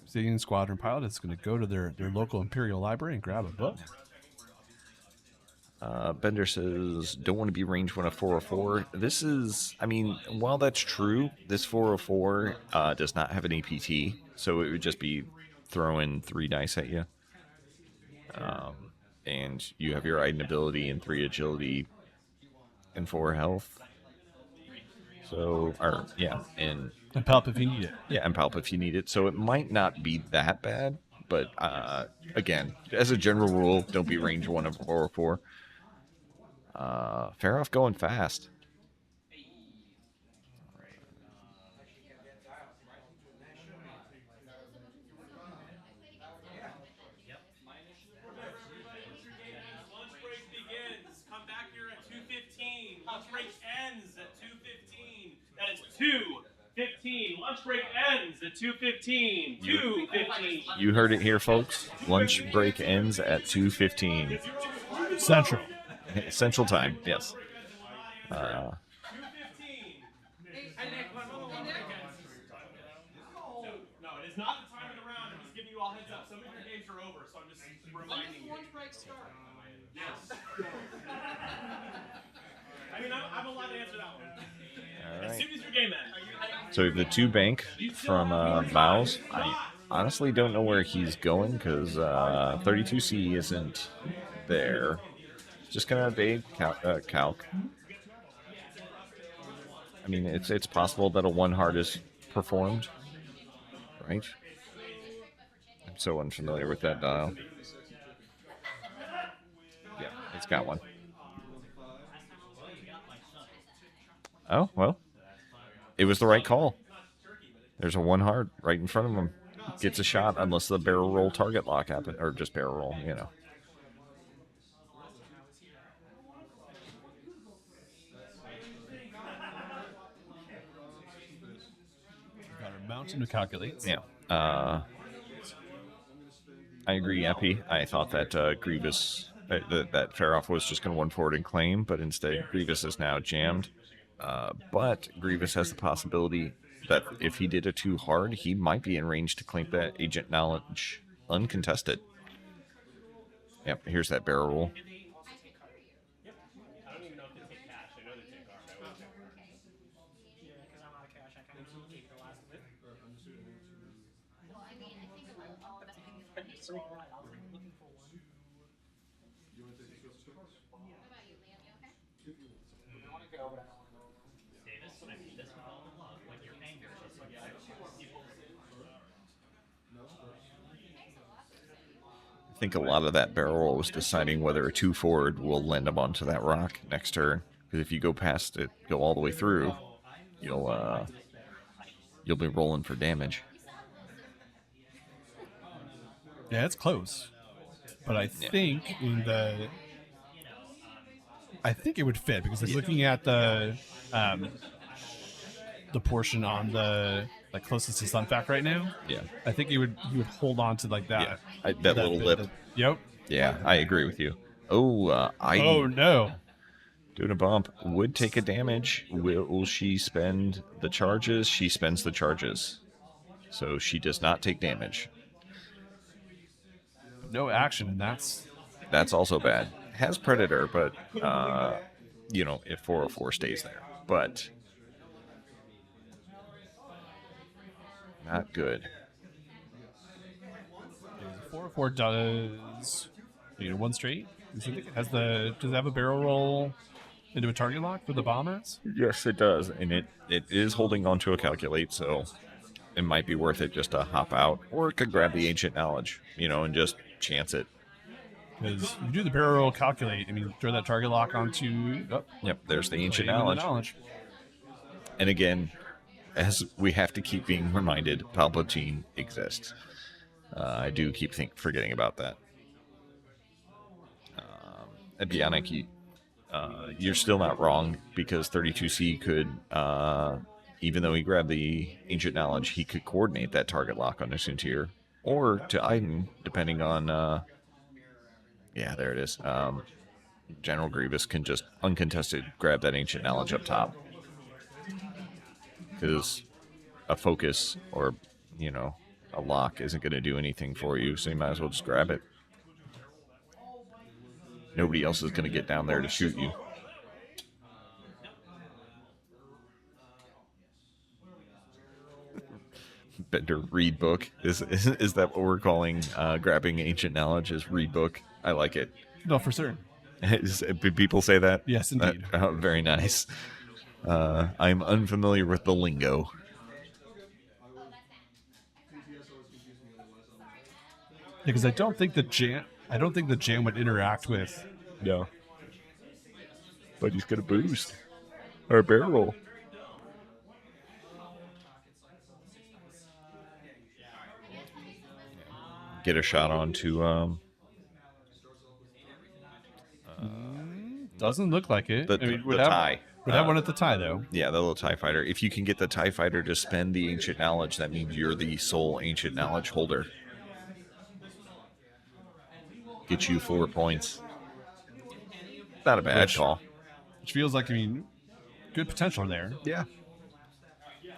Seeing Squadron pilot is going to go to their local Imperial Library and grab a book. Bender says, don't want to be range 1 of 404. This is, I mean, while that's true, this 404 does not have an APT, so it would just be throwing 3 dice at you. And you have your Iden ability and 3 agility and 4 health. So, or, yeah, and Palp if you need it. Yeah, and Palp if you need it. So it might not be that bad, but again, as a general rule, don't be range 1 of 404. Fair off going fast. Lunch break begins. Come back here at 2:15. Lunch break ends at 2:15. That is 2:15. Lunch break ends at 2:15. 2:15. You heard it here, folks. Lunch break ends at 2:15. Central. Central time, yes. 2:15. No, it is not the time of the round. I'm just giving you all heads up. Some of your games are over, so I'm just reminding you. Yes. I mean, I'm allowed to answer that one. All As right. soon as your game ends. So we have the 2 bank from Miles. I honestly don't know where he's going because 32C isn't there. Just gonna evade calc. I mean, it's possible that a 1 hard is performed, right? I'm so unfamiliar with that dial. Yeah, it's got 1. Oh, well. It was the right call. There's a 1 hard right in front of him. Gets a shot unless the barrel roll target lock happens, or just barrel roll, you know. Got our mountain to calculate. Yeah. I agree, Epi. I thought that Grievous, that Faroff was just going to 1 forward and claim, but instead Grievous is now jammed. But Grievous has the possibility that if he did a 2 hard, he might be in range to claim that agent knowledge uncontested. Yep, here's that barrel roll. I don't even know if they take cash. I know they take card. Because I'm out of cash, I kind of keep the last bit. So, all right, I'll be looking for one. I want to go, but I don't want to go. Davis, I mean this with all the love, but your anger is I think a lot of that barrel roll was deciding whether a 2 forward will land him onto that rock next turn. Because if you go past it, go all the way through, you'll be rolling for damage. Yeah, it's close. But I think I think it would fit because it's looking at the portion on the closest to Sunfac right now. Yeah. I think you would hold on to like that. Yeah. That little bit, lip. Yep. Yeah, I agree with you. Oh, Oh no. doing a bump would take a damage. Will she spend the charges? She spends the charges. So she does not take damage. No action, and that's That's also bad. Has Predator, but, if 404 stays there. But not good. 404 does 1 straight. Does it have a barrel roll into a target lock for the bombers? Yes, it does. And it is holding on to a calculate, so it might be worth it just to hop out. Or it could grab the ancient knowledge, and just chance it. Because you do the barrel roll calculate, throw that target lock onto. Oh, Yep, there's the ancient even the knowledge. And again, as we have to keep being reminded, Palpatine exists. I do keep forgetting about that. Bionic, you're still not wrong, because 32C could, even though he grabbed the Ancient Knowledge, he could coordinate that target lock on the Suntir, or to Iden, depending on, yeah, there it is. General Grievous can just uncontested grab that Ancient Knowledge up top. Because a focus or, a lock isn't going to do anything for you, so you might as well just grab it. Nobody else is going to get down there to shoot you. Bender read book. Is that what we're calling grabbing Ancient Knowledge? Is read book? I like it. No, for certain. People say that? Yes, indeed. Very nice. I'm unfamiliar with the lingo. Because I don't think the jam would interact with. No. But he's gonna boost our barrel. Get a shot onto Doesn't look like it. the TIE. Would have one at the tie, though. Yeah, the little TIE fighter. If you can get the TIE fighter to spend the Ancient Knowledge, that means you're the sole Ancient Knowledge holder. Get you 4 points. Not a bad call. Which feels like, good potential there. Yeah.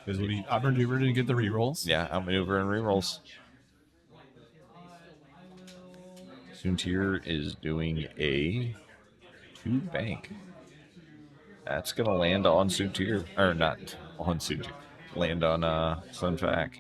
Because we'll be outmaneuvered and get the rerolls. Yeah, outmaneuver and rerolls. Suntir is doing a 2 bank. That's going to land on Suntir. Or not on Suntir. Land on Sunfac.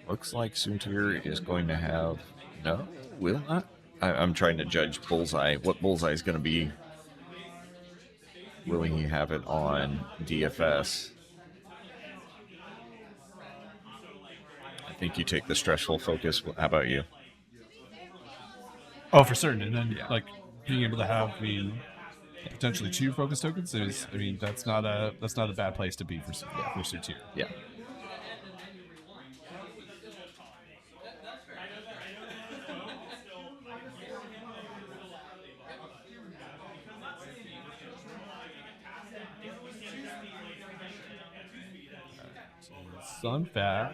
Looks like Suntir is going to have... No, will not. I'm trying to judge Bullseye. What Bullseye is going to be. Will he have it on DFS? I think you take the stressful focus. How about you? Oh, for certain. And then, being able to have, potentially 2 focus tokens is, that's not a bad place to be for Suntir. Yeah. Sunfat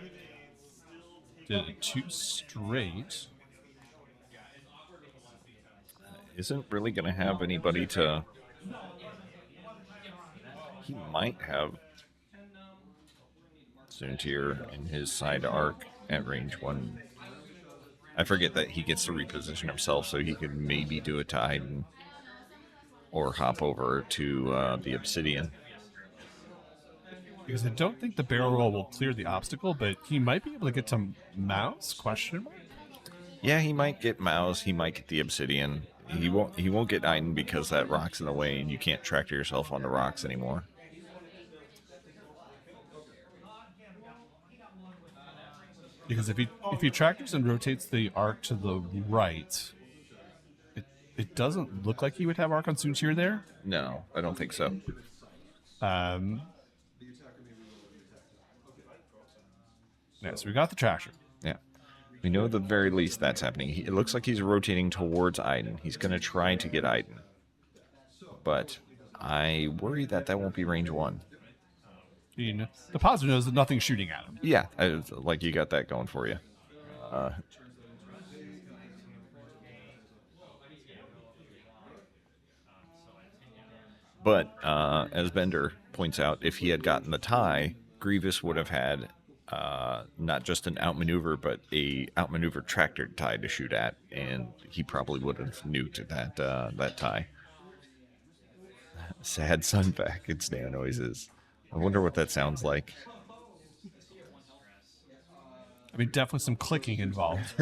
did a 2 straight. Isn't really going to have anybody to... He might have Suntir in his side arc at range 1. I forget that he gets to reposition himself, so he could maybe do a Titan or hop over to the Obsidian. Because I don't think the barrel roll will clear the obstacle, but he might be able to get to Mouse? Question mark? Yeah, he might get Mouse. He might get the Obsidian. He won't get Iden because that rock's in the way and you can't tractor yourself on the rocks anymore. Because if he tractors and rotates the arc to the right, it doesn't look like he would have arc on Suntir there. No, I don't think so. Yeah, so we got the traction. Yeah. We know at the very least that's happening. It looks like he's rotating towards Iden. He's going to try to get Iden. But I worry that won't be range 1. The positive is that nothing's shooting at him. Yeah, like you got that going for you. But as Bender points out, if he had gotten the tie, Grievous would have had not just an outmaneuver, but a outmaneuver tractor tie to shoot at, and he probably would have nuked that tie. Sad Sunback and Stan noises. I wonder what that sounds like. I mean, definitely some clicking involved.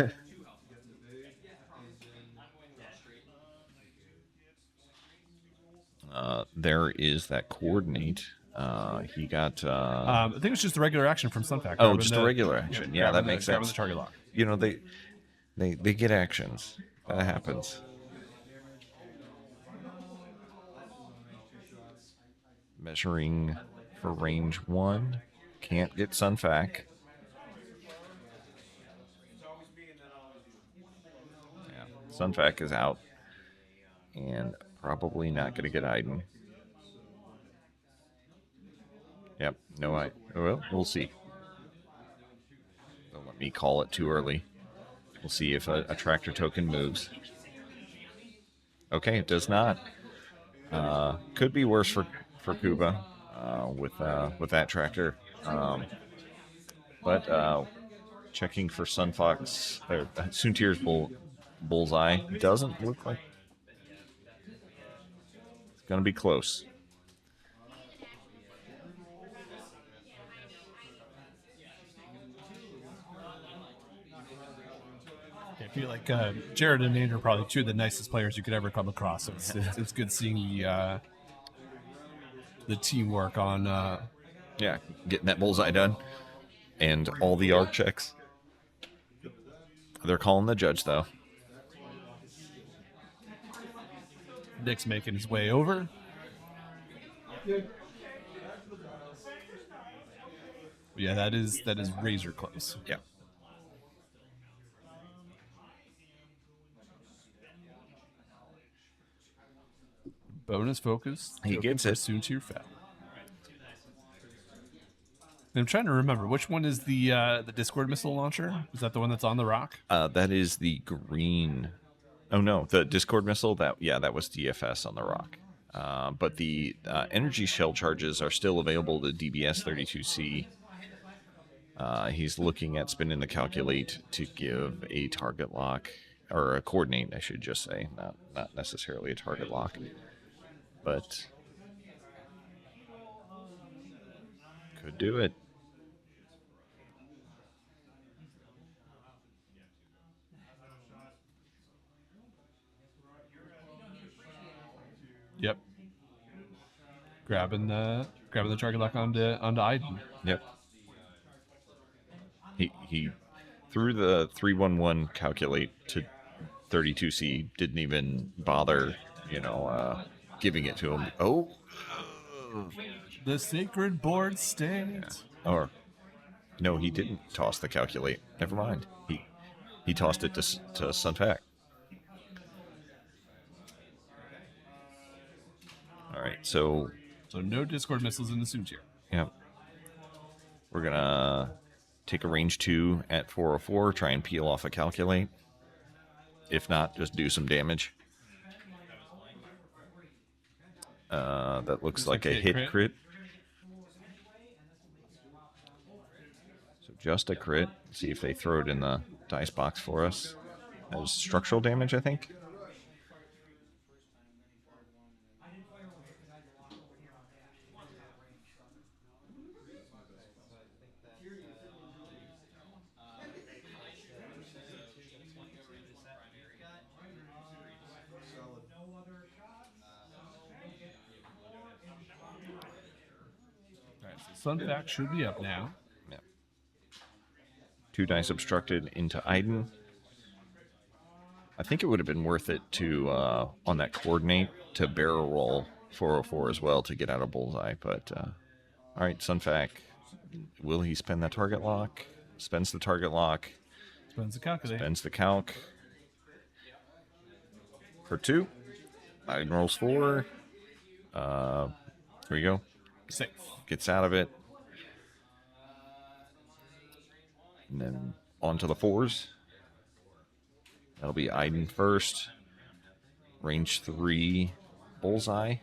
There is that coordinate. He got. I think it's just a regular action from Sunfac. Oh, grabbing just a regular action. Yeah, grabbing that makes grabbing sense. the target lock. You know, they get actions. That happens. Measuring for range 1. Can't get Sunfac. Yeah, Sunfac is out. And probably not going to get Iden. Yep, no, well, we'll see. Don't let me call it too early. We'll see if a tractor token moves. Okay, it does not. Could be worse for Kouba with that tractor. But checking for Sunfox or Soontir's bullseye doesn't look like it's going to be close. I feel like Jared and Andrew are probably two of the nicest players you could ever come across. So it's good seeing the teamwork on. Yeah, getting that bullseye done. And all the arc checks. They're calling the judge, though. Nick's making his way over. Yeah, that is razor close. Yeah. Bonus focus. He gets it. Soon to your fat. I'm trying to remember which one is the Discord missile launcher. Is that the one that's on the rock? That is the green. Oh no, the Discord missile. That was DFS on the rock. But the energy shell charges are still available to DBS 32C. He's looking at spinning the calculate to give a target lock or a coordinate. I should just say, not necessarily a target lock, but could do it. Yep. Grabbing the target lock onto Iden. Yep. He threw the 311 calculate to 32C. Didn't even bother, giving it to him. Oh. The sacred board stands. Or no, he didn't toss the calculate. Never mind. He tossed it to Sunfac. All right, so no Discord missiles in the Soon tier. Yeah. We're going to take a range 2 at 404, try and peel off a calculate. If not, just do some damage. That looks like a hit crit. So just a crit. See if they throw it in the dice box for us. That was structural damage, I think. Sunfac should be up now. Yeah. 2 dice obstructed into Iden. I think it would have been worth it to, on that coordinate, to barrel roll 404 as well to get out of bullseye. But, all right, Sunfac, will he spend that target lock? Spends the target lock. Spends the calculator. Spends the calc. For 2. Iden rolls 4. Here we go. Safe. Gets out of it. And then on to the 4s. That'll be Iden first. Range 3 bullseye.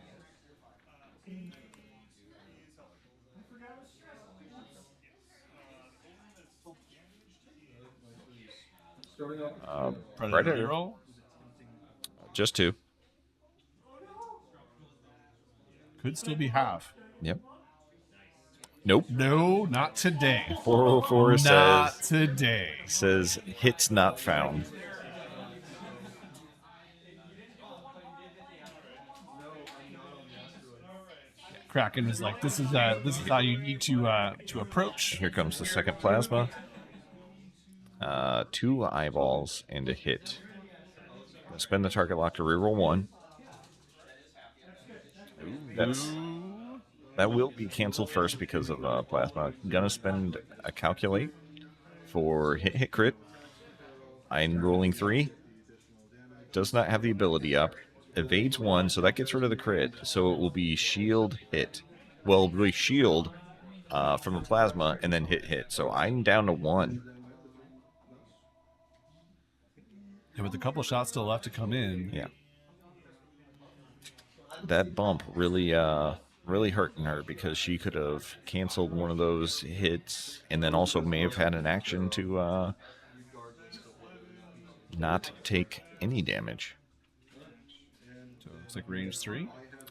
Predator. Roll. Just 2. Could still be half. Yep. Nope. No, not today. 404 Not today. says hits not found. Kraken is like, this is how you need to approach. Here comes the second plasma. 2 eyeballs and a hit. Spend the target lock to reroll 1. That will be canceled first because of plasma. Gonna spend a calculate for hit crit. I'm rolling 3. Does not have the ability up. Evades 1, so that gets rid of the crit. So it will be shield hit. Well, it'll be shield from the plasma and then hit. So I'm down to 1. And with a couple shots still left to come in. Yeah. That bump really hurting her because she could have canceled one of those hits and then also may have had an action to not take any damage. So it's like range 3.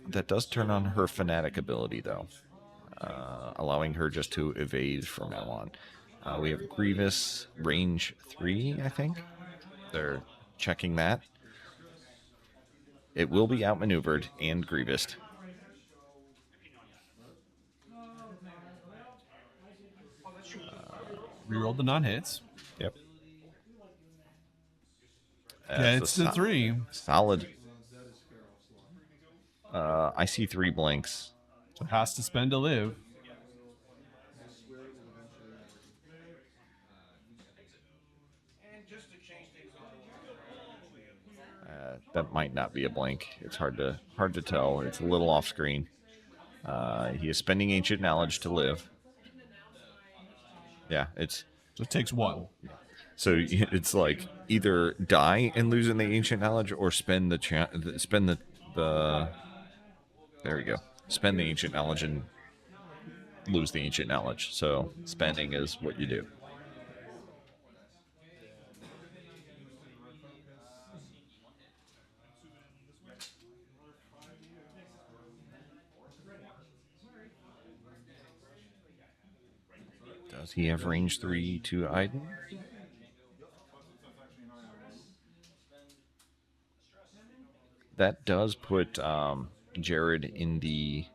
That does turn on her fanatic ability though, allowing her just to evade from now on. We have Grievous range 3, I think. They're checking that. It will be outmaneuvered and Grievous. Rerolled the non-hits. Yep. It's the 3. Solid. I see 3 blanks. So has to spend to live. That might not be a blank. It's hard to tell. It's a little off screen. He is spending ancient knowledge to live. Yeah, it's So it takes 1. so it's like either die and lose in the ancient knowledge or spend the there we go. Spend the ancient knowledge and lose the ancient knowledge. So spending is what you do. Does he have range 3 to Iden? That does put Jared in the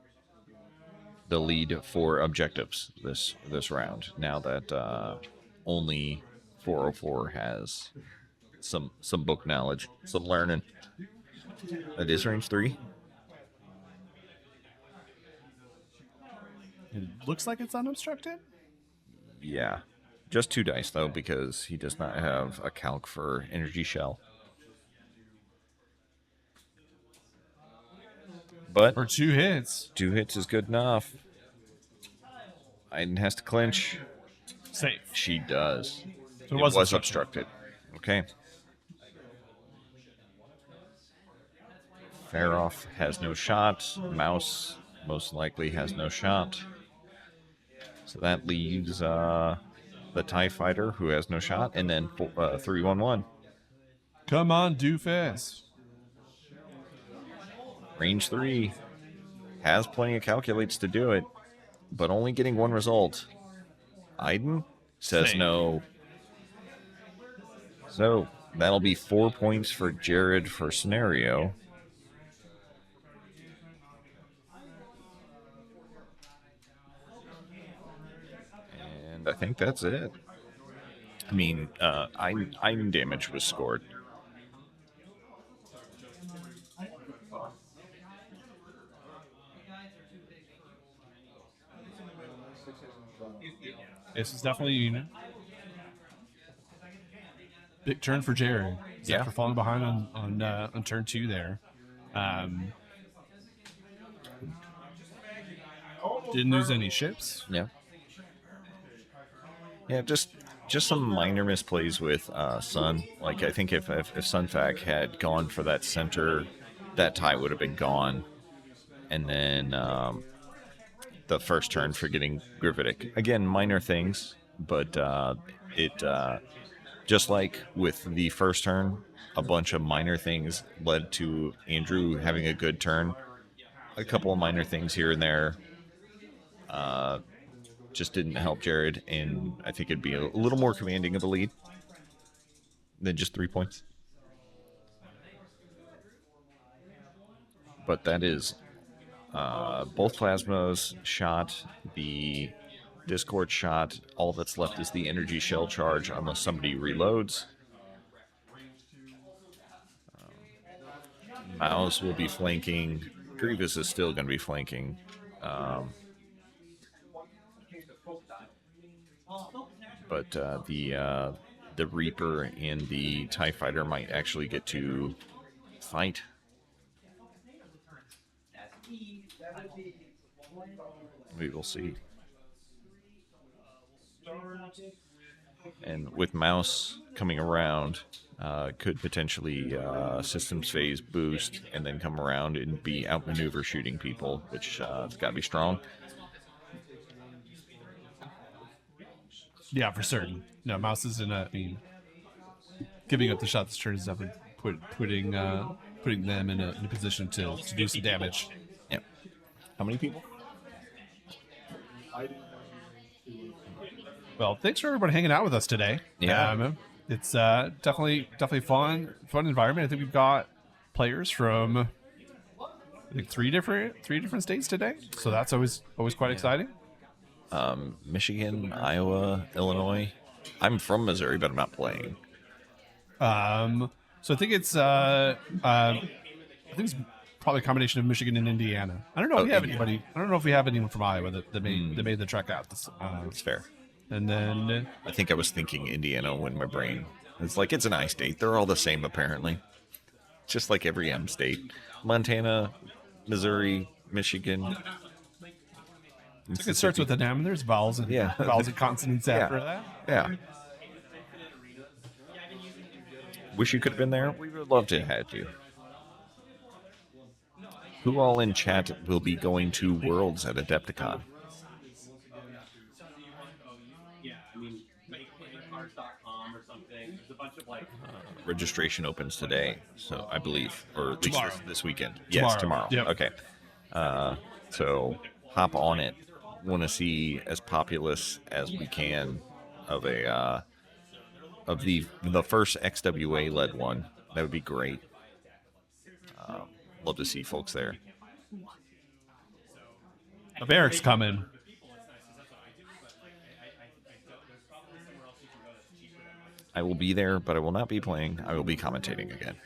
lead for objectives this round. Now that only 404 has some book knowledge, some learning. That is range 3. It looks like it's unobstructed. Yeah. Just 2 dice, though, because he does not have a calc for energy shell. But For 2 hits. 2 hits is good enough. Iden has to clinch. Safe. She does. So It was obstructed. Okay. Faroff has no shot. Mouse most likely has no shot. So that leaves the TIE Fighter, who has no shot, and then 311. Come on, doofus. Range 3 has plenty of calculates to do it, but only getting 1 result. Iden says Same. no. So that'll be 4 points for Jared for scenario. And I think that's it. I mean, Iden damage was scored. This is definitely a big turn for Jared. Yeah. After falling behind on turn 2 there. Didn't lose any ships. Yeah. Yeah, just some minor misplays with Sun. Like, I think if Sunfac had gone for that center, that tie would have been gone. And then the first turn for getting Gravitic. Again, minor things, but it just like with the first turn, a bunch of minor things led to Andrew having a good turn. A couple of minor things here and there just didn't help Jared, and I think it'd be a little more commanding of a lead than just 3 points. But that is both plasmas shot, the Discord shot. All that's left is the energy shell charge unless somebody reloads. Mouse will be flanking. Grievous is still going to be flanking. But the Reaper and the TIE Fighter might actually get to fight. We will see. And with Mouse coming around, could potentially systems phase boost and then come around and be outmaneuver shooting people, which it's got to be strong. Yeah, for certain. No, Mouse is in a. I mean, giving up the shot this turn is definitely putting them in a position to do some damage. Yeah. How many people? Well, thanks for everybody hanging out with us today. Yeah. It's definitely fun environment. I think we've got players from I think three different states today, so that's always quite exciting. Michigan, Iowa, Illinois. I'm from Missouri, but I'm not playing. So I think it's probably a combination of Michigan and Indiana. I don't know if we have anybody. I don't know if we have anyone from Iowa that made the trek out. That's fair. And then I think I was thinking Indiana when my brain. It's like it's an I state. They're all the same apparently. Just like every M state. Montana, Missouri, Michigan. it starts with an M. There's vowels and vowels and consonants after that. Yeah. Wish you could have been there. We would love to have had you. Who all in chat will be going to Worlds at Adepticon? Yeah, I mean, makeplayingcards.com or something. There's a bunch of like. Registration opens today, so I believe, or at least Tomorrow. this weekend. Yes, tomorrow. Yep. Okay. So hop on it. Want to see as populous as we can of a of the first XWA led one. That would be great. Love to see folks there. If Eric's coming. I will be there, but I will not be playing. I will be commentating again.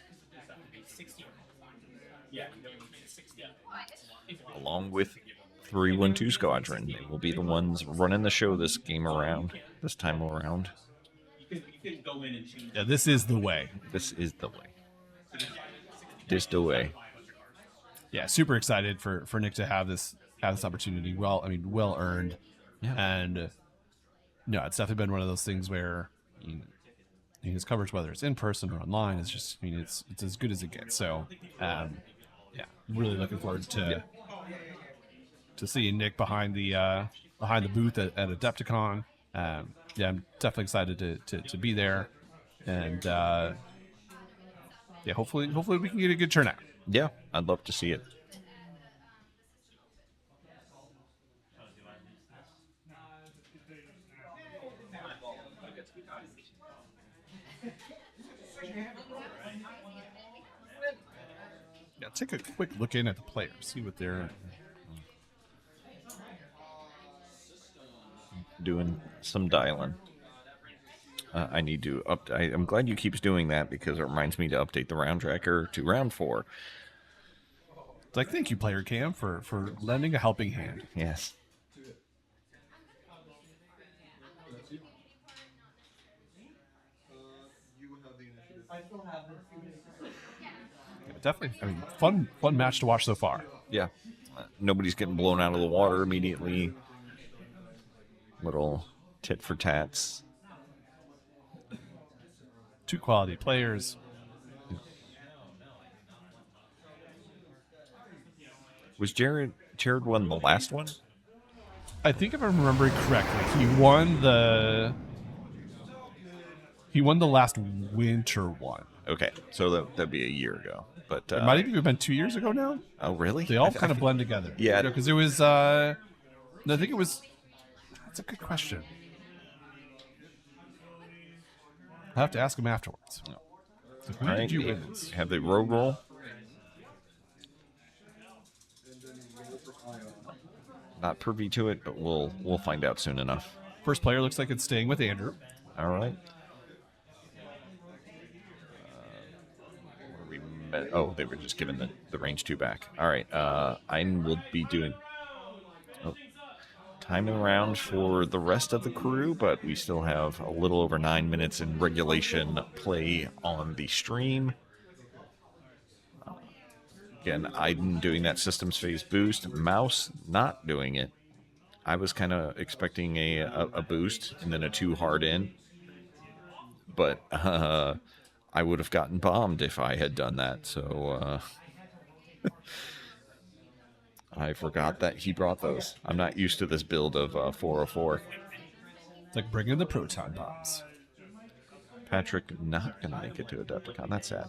Along with 312 Squadron. They will be the ones running the show this time around. Yeah, this is the way. This is the way. This the way. Yeah, super excited for Nick to have this opportunity. Well earned. Yeah. And no, it's definitely been one of those things where his coverage, whether it's in person or online, is just it's as good as it gets. So yeah, really looking forward to seeing Nick behind the booth at Adepticon. Yeah, I'm definitely excited to be there, and yeah, hopefully we can get a good turnout. Yeah, I'd love to see it. Yeah, take a quick look in at the players, see what they're doing some dialing. I need to I'm glad you keeps doing that because it reminds me to update the round tracker to round 4. It's like, thank you, Player Cam, for lending a helping hand. Yes. Yeah, definitely. I mean, fun match to watch so far. Yeah. Nobody's getting blown out of the water immediately. Little tit for tats. Two quality players. Was Jared won the last one? I think if I'm remembering correctly, he won the last winter one. Okay, so that'd be a year ago. But It might even have been 2 years ago now. oh, really? They all kind of blend together. Yeah. Because it was I think That's a good question. I'll have to ask him afterwards. So who All did right, you we win? have the rogue roll. Not privy to it, but we'll find out soon enough. First player looks like it's staying with Andrew. All right. Where we met? Oh, they were just giving the range 2 back. All right. I will be doing timing around for the rest of the crew, but we still have a little over 9 minutes in regulation play on the stream. Again, I'm doing that systems phase boost. Mouse not doing it. I was kind of expecting a boost and then a 2 hard in, but I would have gotten bombed if I had done that. So I forgot that he brought those. I'm not used to this build of 404. It's like bringing the proton bombs. Patrick not going to make it to Adepticon. That's sad.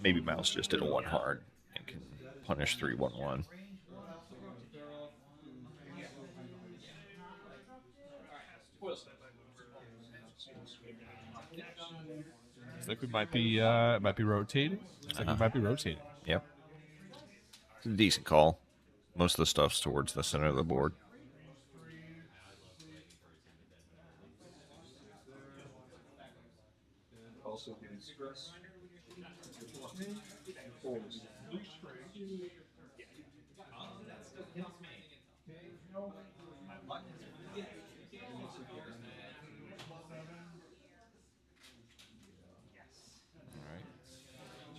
Maybe Mouse just did a 1 hard and can punish 3-1-1. Looks like we might be rotating. Looks like we might be rotating. Yep. It's a decent call. Most of the stuff's towards the center of the board.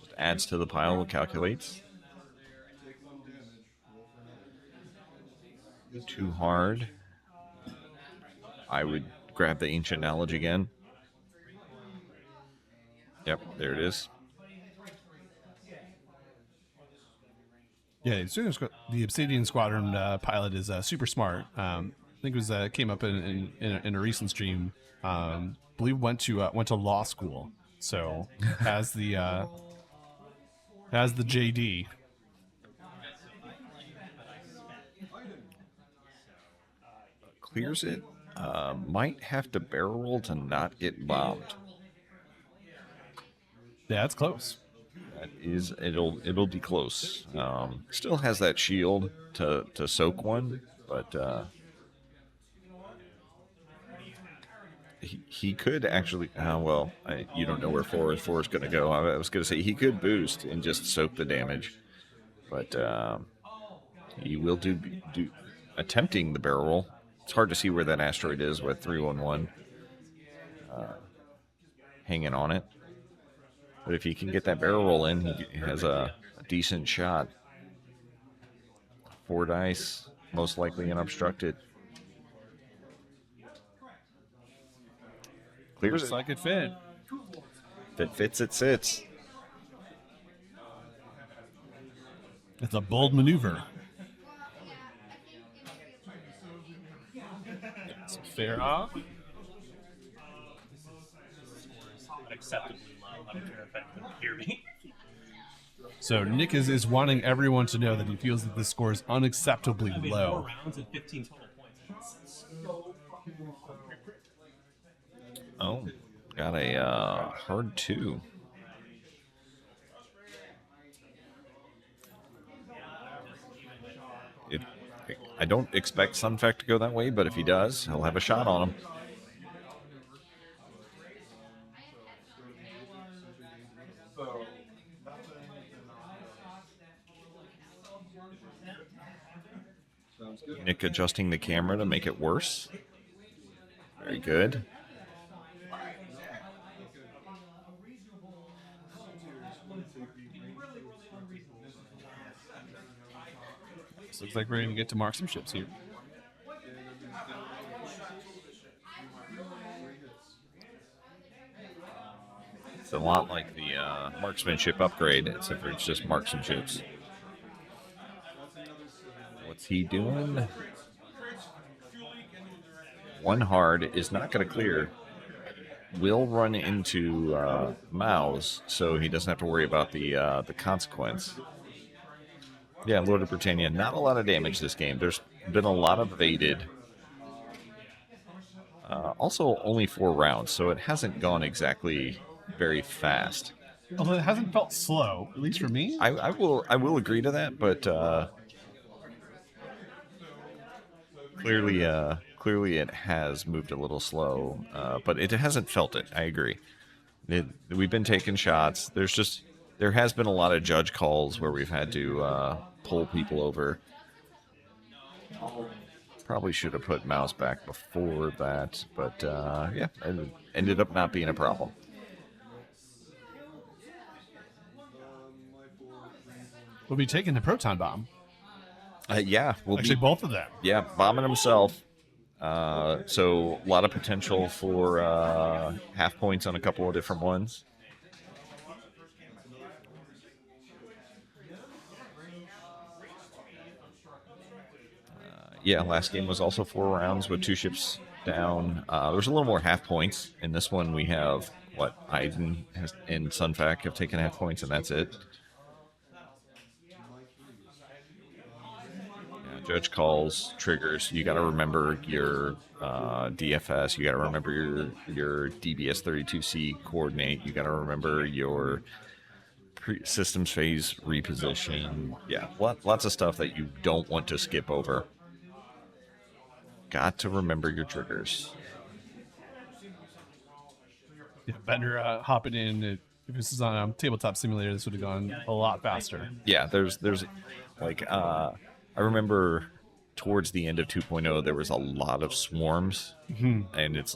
Just adds to the pile, calculates. Too hard. I would grab the ancient knowledge again. Yep, there it is. Yeah, the Obsidian Squadron pilot is super smart. I think it was came up in a recent stream. Believe went to law school, so has the JD. Clears it. Might have to barrel roll to not get bombed. Yeah, it's close. That is, it'll be close. Still has that shield to soak one, but he could actually. You don't know where 4 is going to go. I was going to say he could boost and just soak the damage, but he will do attempting the barrel roll. It's hard to see where that asteroid is with 311 hanging on it. But if he can get that barrel roll in, he has a decent shot. 4 dice, most likely unobstructed. Clears Looks it. like it fit. If it fits, it sits. It's a bold maneuver. It's fair off. Unacceptably low. I don't care if anyone can hear me. So Nick is wanting everyone to know that he feels that this score is unacceptably I mean, low. 4 rounds and 15 total points. Oh, got a hard 2. I don't expect Sunfact to go that way, but if he does, he'll have a shot on him. Nick adjusting the camera to make it worse. Very good. This looks like we're going to get to mark some ships here. It's a lot like the marksmanship upgrade, except for it's just marksmanships. What's he doing? one hard is not going to clear. Will run into Mouse, so he doesn't have to worry about the consequence. Yeah, Lord of Britannia, not a lot of damage this game. There's been a lot of evaded. Also, only 4 rounds, so it hasn't gone exactly very fast. Although it hasn't felt slow, at least for me. I will agree to that, but clearly it has moved a little slow, but it hasn't felt it. I agree. We've been taking shots. There has been a lot of judge calls where we've had to pull people over. Probably should have put Mouse back before that, but yeah, it ended up not being a problem. We'll be taking the proton bomb. Yeah, we'll Actually, both of them. Yeah, bombing himself. So a lot of potential for half points on a couple of different ones. Yeah, last game was also 4 rounds with 2 ships down. There's a little more half points. In this one, we have, Aiden and Sunfac have taken half points, and that's it. Judge calls, triggers. You got to remember your DFS. You got to remember your DBS 32C coordinate. You got to remember your systems phase reposition. Yeah, lots of stuff that you don't want to skip over. Got to remember your triggers. Yeah, better hopping in. If this is on Tabletop Simulator, this would have gone a lot faster. Yeah, there's I remember towards the end of 2.0 there was a lot of swarms, and it's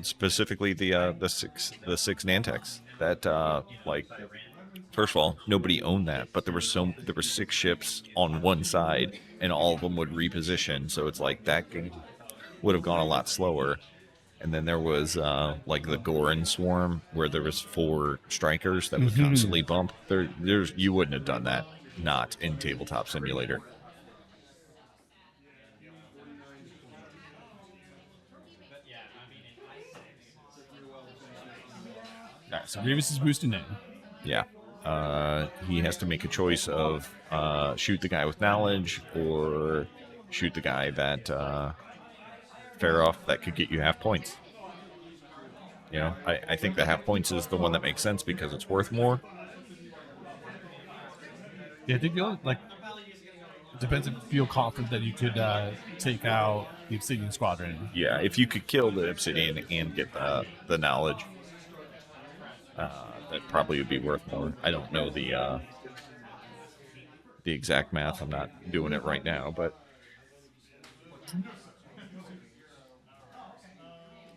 specifically the six Nantex that first of all, nobody owned that, but there were 6 ships on one side, and all of them would reposition. So it's like that game would have gone a lot slower. And then there was the Gorin swarm, where there was 4 strikers that would constantly bump. You wouldn't have done that, not in Tabletop Simulator. All right, so Grievous is boosting in. Yeah. He has to make a choice of shoot the guy with knowledge or shoot the guy that fair off that could get you half points. You know, I think the half points is the one that makes sense because it's worth more. Yeah, I think it depends if you feel confident that you could take out the Obsidian Squadron. Yeah, if you could kill the Obsidian and get the knowledge, that probably would be worth more. I don't know the exact math. I'm not doing it right now, but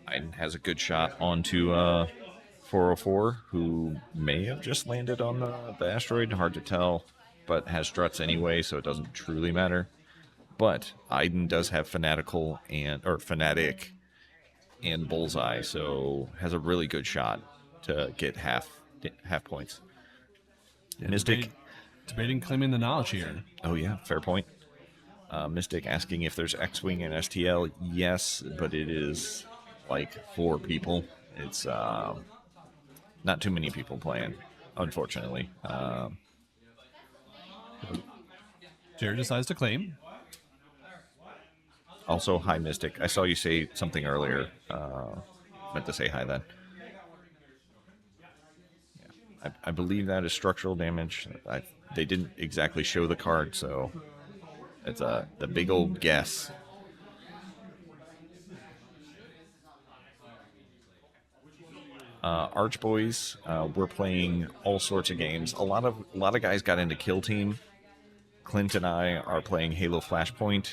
Iden has a good shot onto 404, who may have just landed on the asteroid. Hard to tell, but has struts anyway, so it doesn't truly matter. But Iden does have Fanatic and Bullseye, so has a really good shot to get half points. Yeah, Mystic debating claiming the knowledge here. Oh yeah, fair point. Mystic asking if there's X-Wing and STL. Yes, but it is 4 people. It's not too many people playing, unfortunately. Jared decides to claim. Also, hi Mystic. I saw you say something earlier. Meant to say hi then. Yeah, I believe that is structural damage. They didn't exactly show the card, so it's the big old guess. Archboys, we're playing all sorts of games. A lot of guys got into Kill Team. Clint and I are playing Halo Flashpoint.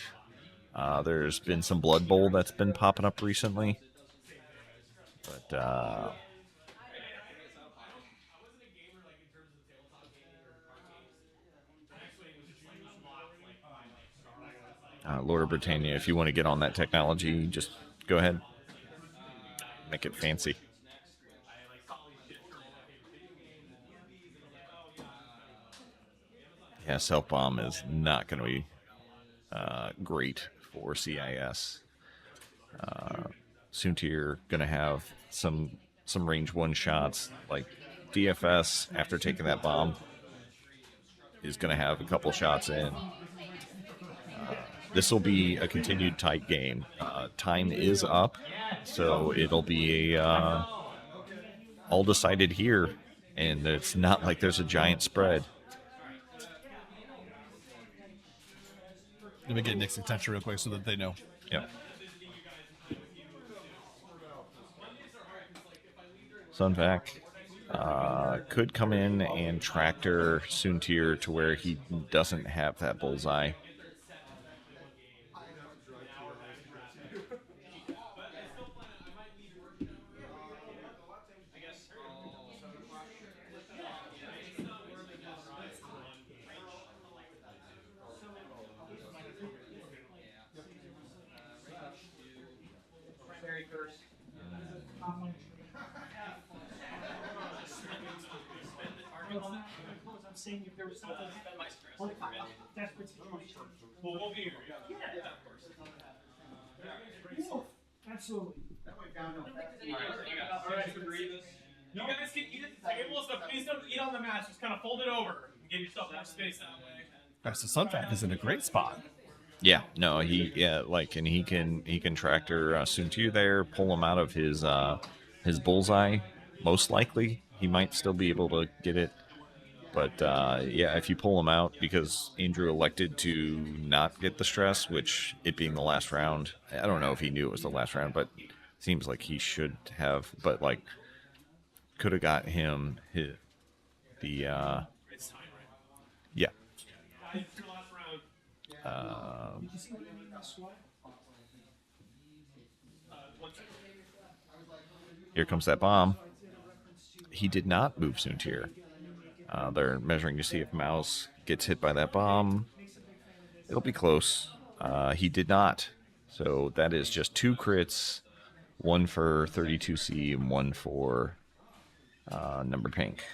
There's been some Blood Bowl that's been popping up recently. But Lord of Britannia, if you want to get on that technology, just go ahead. Make it fancy. Yeah, self-bomb is not going to be great for CIS. Soontir gonna have some range one shots. Like DFS after taking that bomb is gonna have a couple shots in. This will be a continued tight game. Time is up, so it'll be a all decided here, and it's not like there's a giant spread. Let me get Nick's attention real quick so that they know. Yep. Sunvac could come in and tractor Soontir to where he doesn't have that bullseye. Very first. I'm saying if there was something desperate situation. Well, we'll be here. Yeah, Absolutely. You guys can eat at the table, so please don't eat on the mat. Just kind of fold it over and give yourself more space that way. All right, so Sunfac is in a great spot. Yeah, no, and he can tractor Soontir there, pull him out of his bullseye. Most likely, he might still be able to get it. But yeah, if you pull him out, because Andrew elected to not get the stress, which it being the last round, I don't know if he knew it was the last round, but seems like he should have. But like, could have got him the yeah. Here comes that bomb. He did not move Soontir. They're measuring to see if Mouse gets hit by that bomb. It'll be close. He did not. So that is just 2 crits, 1 for 32C and 1 for number pink.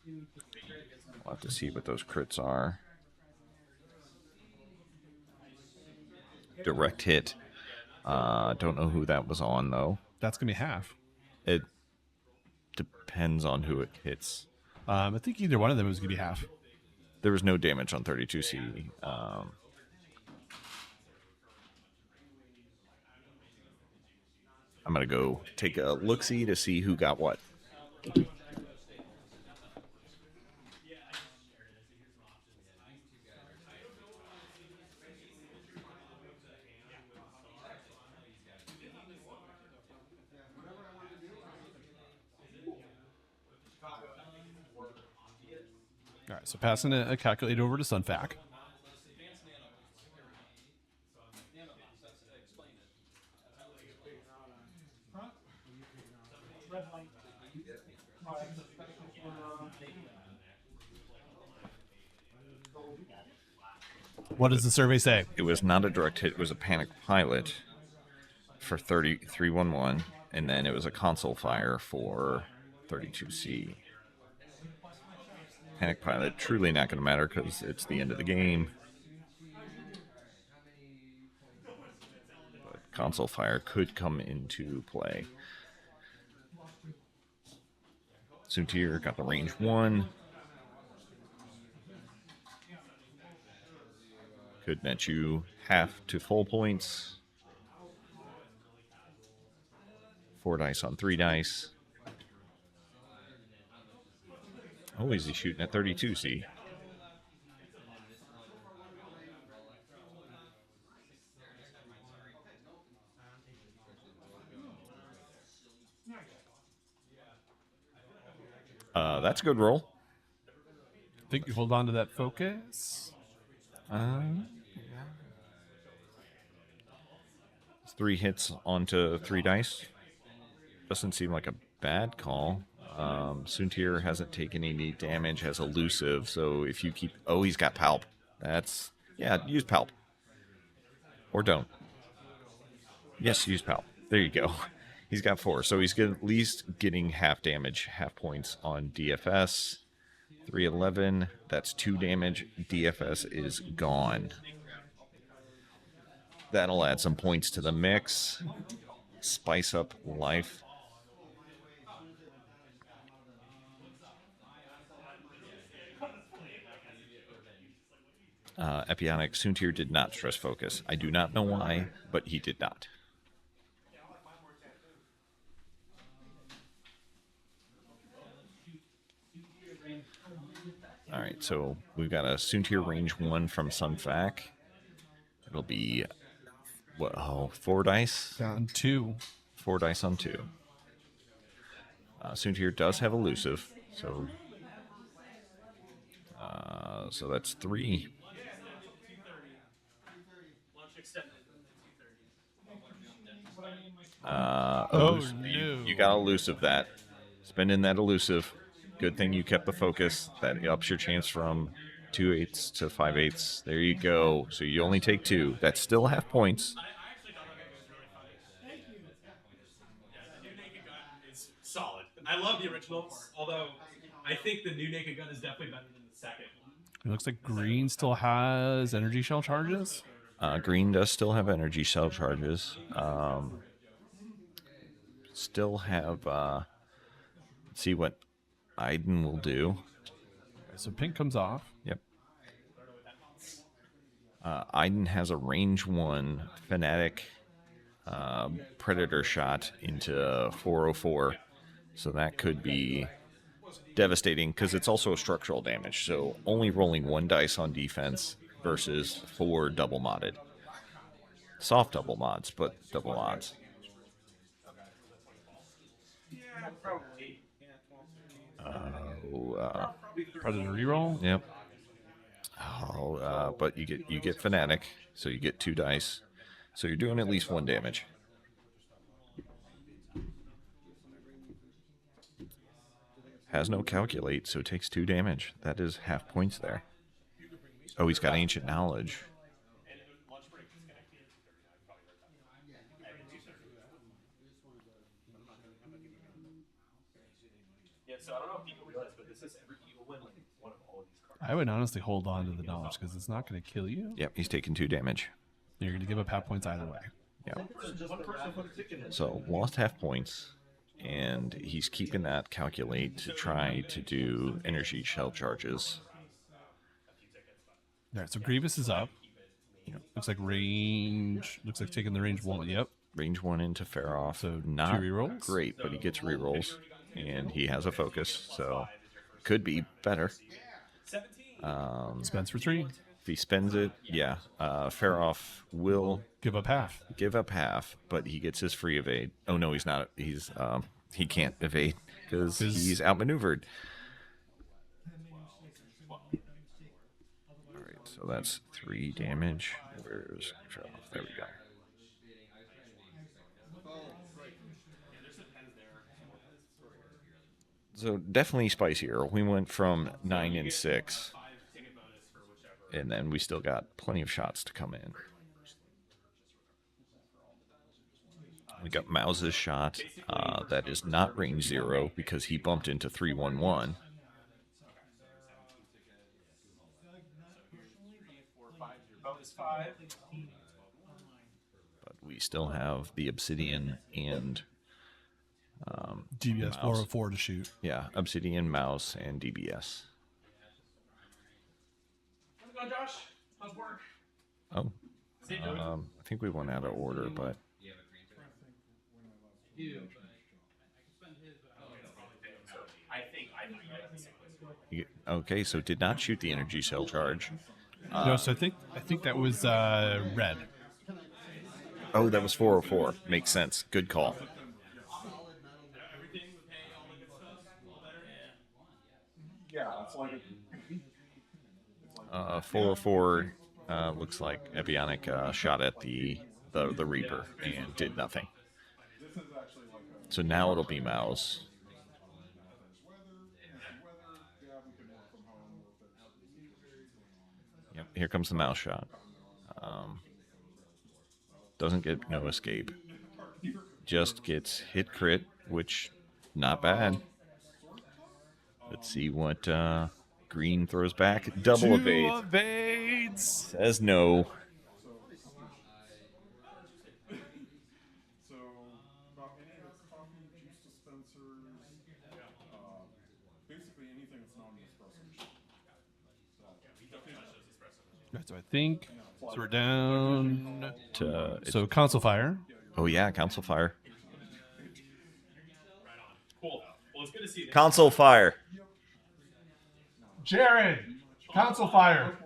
We'll have to see what those crits are. Direct hit. Don't know who that was on, though. That's going to be half. It depends on who it hits. I think either one of them is going to be half. There was no damage on 32C. I'm going to go take a look-see to see who got what. All right, so passing a calculator over to Sunfac. What does the survey say? It was not a direct hit. It was a panic pilot for 311, and then it was a console fire for 32C. Panic pilot, truly not going to matter because it's the end of the game. But console fire could come into play. Soontir got the range 1. Could net you half to full points. 4 dice on 3 dice. Oh, is he shooting at 32C? That's a good roll. Think you hold on to that focus. It's 3 hits onto 3 dice. Doesn't seem like a bad call. Soontir hasn't taken any damage, has elusive, so if you keep... Oh, he's got Palp. That's... Yeah, use Palp. Or don't. Yes, use Palp. There you go. He's got 4, so he's at least getting half damage, half points on DFS. 311, that's 2 damage. DFS is gone. That'll add some points to the mix. Spice up life. Epionic Soontir did not stress focus. I do not know why, but he did not. All right, so we've got a Soontir range 1 from Sunfac. It'll be, what, 4 dice? Down 2. 4 dice on 2. Soontir does have elusive, so that's 3. You got elusive that. Spending that elusive. Good thing you kept the focus. That ups your chance from 2/8 to 5/8. There you go. So you only take 2. That's still half points. The new naked gun is solid. I love the original, although I think the new naked gun is definitely better than the second one. It looks like green still has energy shell charges. Green does still have energy cell charges. Still have. Let's see what Iden will do. So pink comes off. Yep. Iden has a range 1 fanatic predator shot into 404, so that could be devastating because it's also a structural damage. So only rolling 1 dice on defense versus 4 double modded. Soft double mods, but double mods. Predator reroll. Yep. But you get fanatic, so you get 2 dice. So you're doing at least 1 damage. Has no calculate, so it takes 2 damage. That is half points there. Oh, he's got ancient knowledge. Yeah, so I don't know if people realize, but this is every evil win like one of all of these cards. I would honestly hold on to the knowledge because it's not going to kill you. Yep, he's taking 2 damage. You're going to give up half points either way. Yeah. So lost half points, and he's keeping that calculate to try to do energy shell charges. All right, so Grievous is up. Looks like range. Looks like taking the range 1. Yep. Range 1 into Faroff. So not 2 rerolls? Great, but he gets rerolls, and he has a focus, so could be better. Spends for 3. If he spends it, yeah, Faroff will Give up half. give up half, but he gets his free evade. Oh no, he's not. He can't evade because he's outmaneuvered. All right, so that's 3 damage. Where's Faroff? There we go. So definitely spicier. We went from 9 and 6, and then we still got plenty of shots to come in. We got Mause's shot. That is not range 0 because he bumped into 311. But we still have the Obsidian and DBS Mouse. 404 to shoot. yeah, Obsidian, Mouse, and DBS. How's it going, Josh? How's work? Oh, I think we went out of order, but okay. So did not shoot the energy cell charge. No, so I think that was red. Oh, that was 404. Makes sense. Good call. Yeah, it's like 404 looks like Epionic shot at the Reaper and did nothing. So now it'll be Mouse. Yep, here comes the Mouse shot. Doesn't get no escape. Just gets hit crit, which not bad. Let's see what Green throws back. Double evade. Evades. Says no. So I think so we're down. To So console fire. oh yeah, Council Fire. Cool. Well, it's good to see that. Console Fire. Jared, console fire.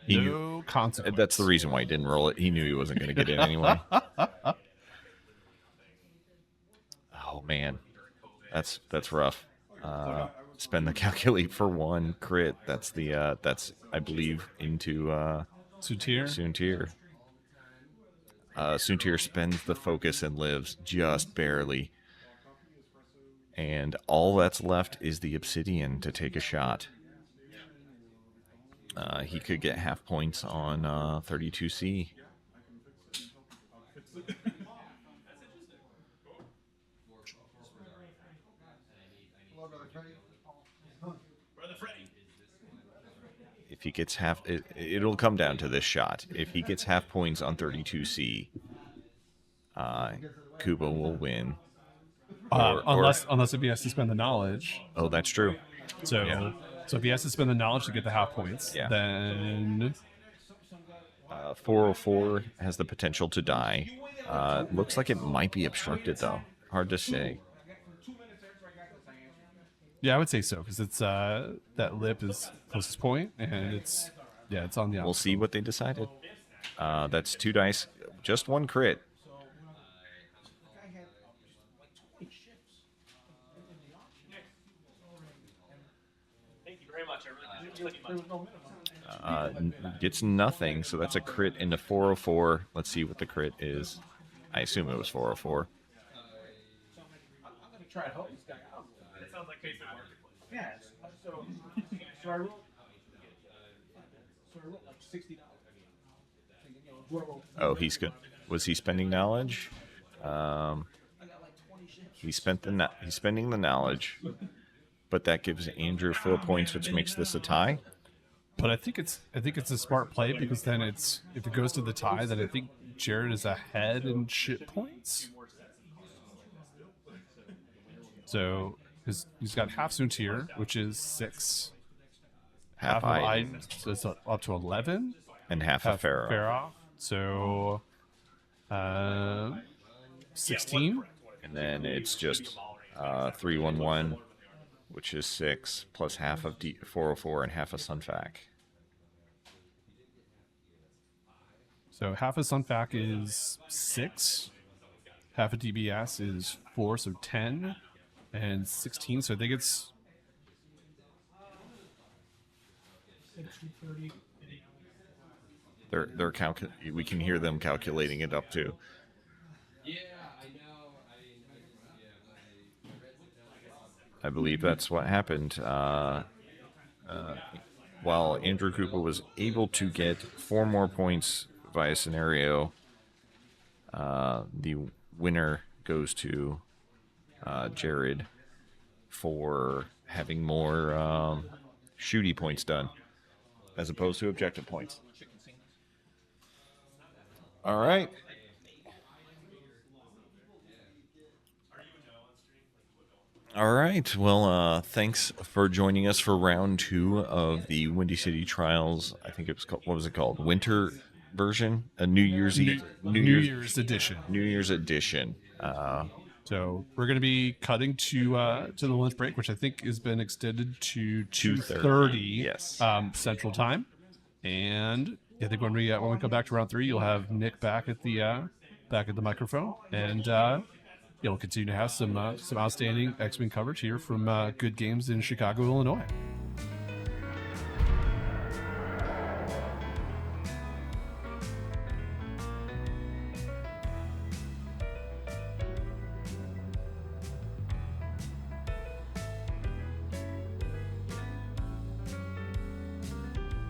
He knew, No consequence. that's the reason why he didn't roll it. He knew he wasn't going to get in anyway. Oh man, that's rough. Spend the calculate for 1 crit. That's the that's I believe into Sutir. Soontir. Soontir spends the focus and lives just barely. And all that's left is the obsidian to take a shot. He could get half points on 32C. Brother Freddy. If he gets half, it'll come down to this shot. If he gets half points on 32C, Kouba will win. Unless if he has to spend the knowledge. Oh, that's true. So Yeah. so if he has to spend the knowledge to get the half points, Yeah. then 404 has the potential to die. Looks like it might be obstructed though. Hard to say. yeah, I would say so because it's that lip is closest point and it's on the outside. We'll see what they decided. That's 2 dice, just 1 crit. Thank you very much. I really appreciate it. Gets nothing, so that's a crit into 404. Let's see what the crit is. I assume it was 404. Try to help this guy out. It sounds like basic marketplace. Yes. So I wrote like $60. Oh, he's good. Was he spending knowledge? He's spending the knowledge, but that gives Andrew 4 points, which makes this a tie. But I think it's a smart play because then it's if it goes to the tie, then I think Jared is ahead in shit points. So he's got half Soontir, which is 6. Half of I Iden, so it's up to 11. and half a Pharaoh. Pharaoh. So 16. And then it's just 311, which is 6, plus half of 404 and half of Sunfac. So half of Sunfac is 6. Half of DBS is 4, so 10. And 16, so I think it's... They're we can hear them calculating it up too. I believe that's what happened. While Andrew Kouba was able to get 4 more points via scenario, the winner goes to Jared for having more shooty points done as opposed to objective points. All right. All right. Well, thanks for joining us for round 2 of the Windy City Trials. I think it was called, what was it called? Winter version? A New Year's Eve? New Year's edition. New Year's edition. So we're going to be cutting to the lunch break, which I think has been extended to 2:30 Yes. Central Time. And I think when we come back to round 3, you'll have Nick back at the microphone, and we'll continue to have some outstanding X-Wing coverage here from Good Games in Chicago, Illinois.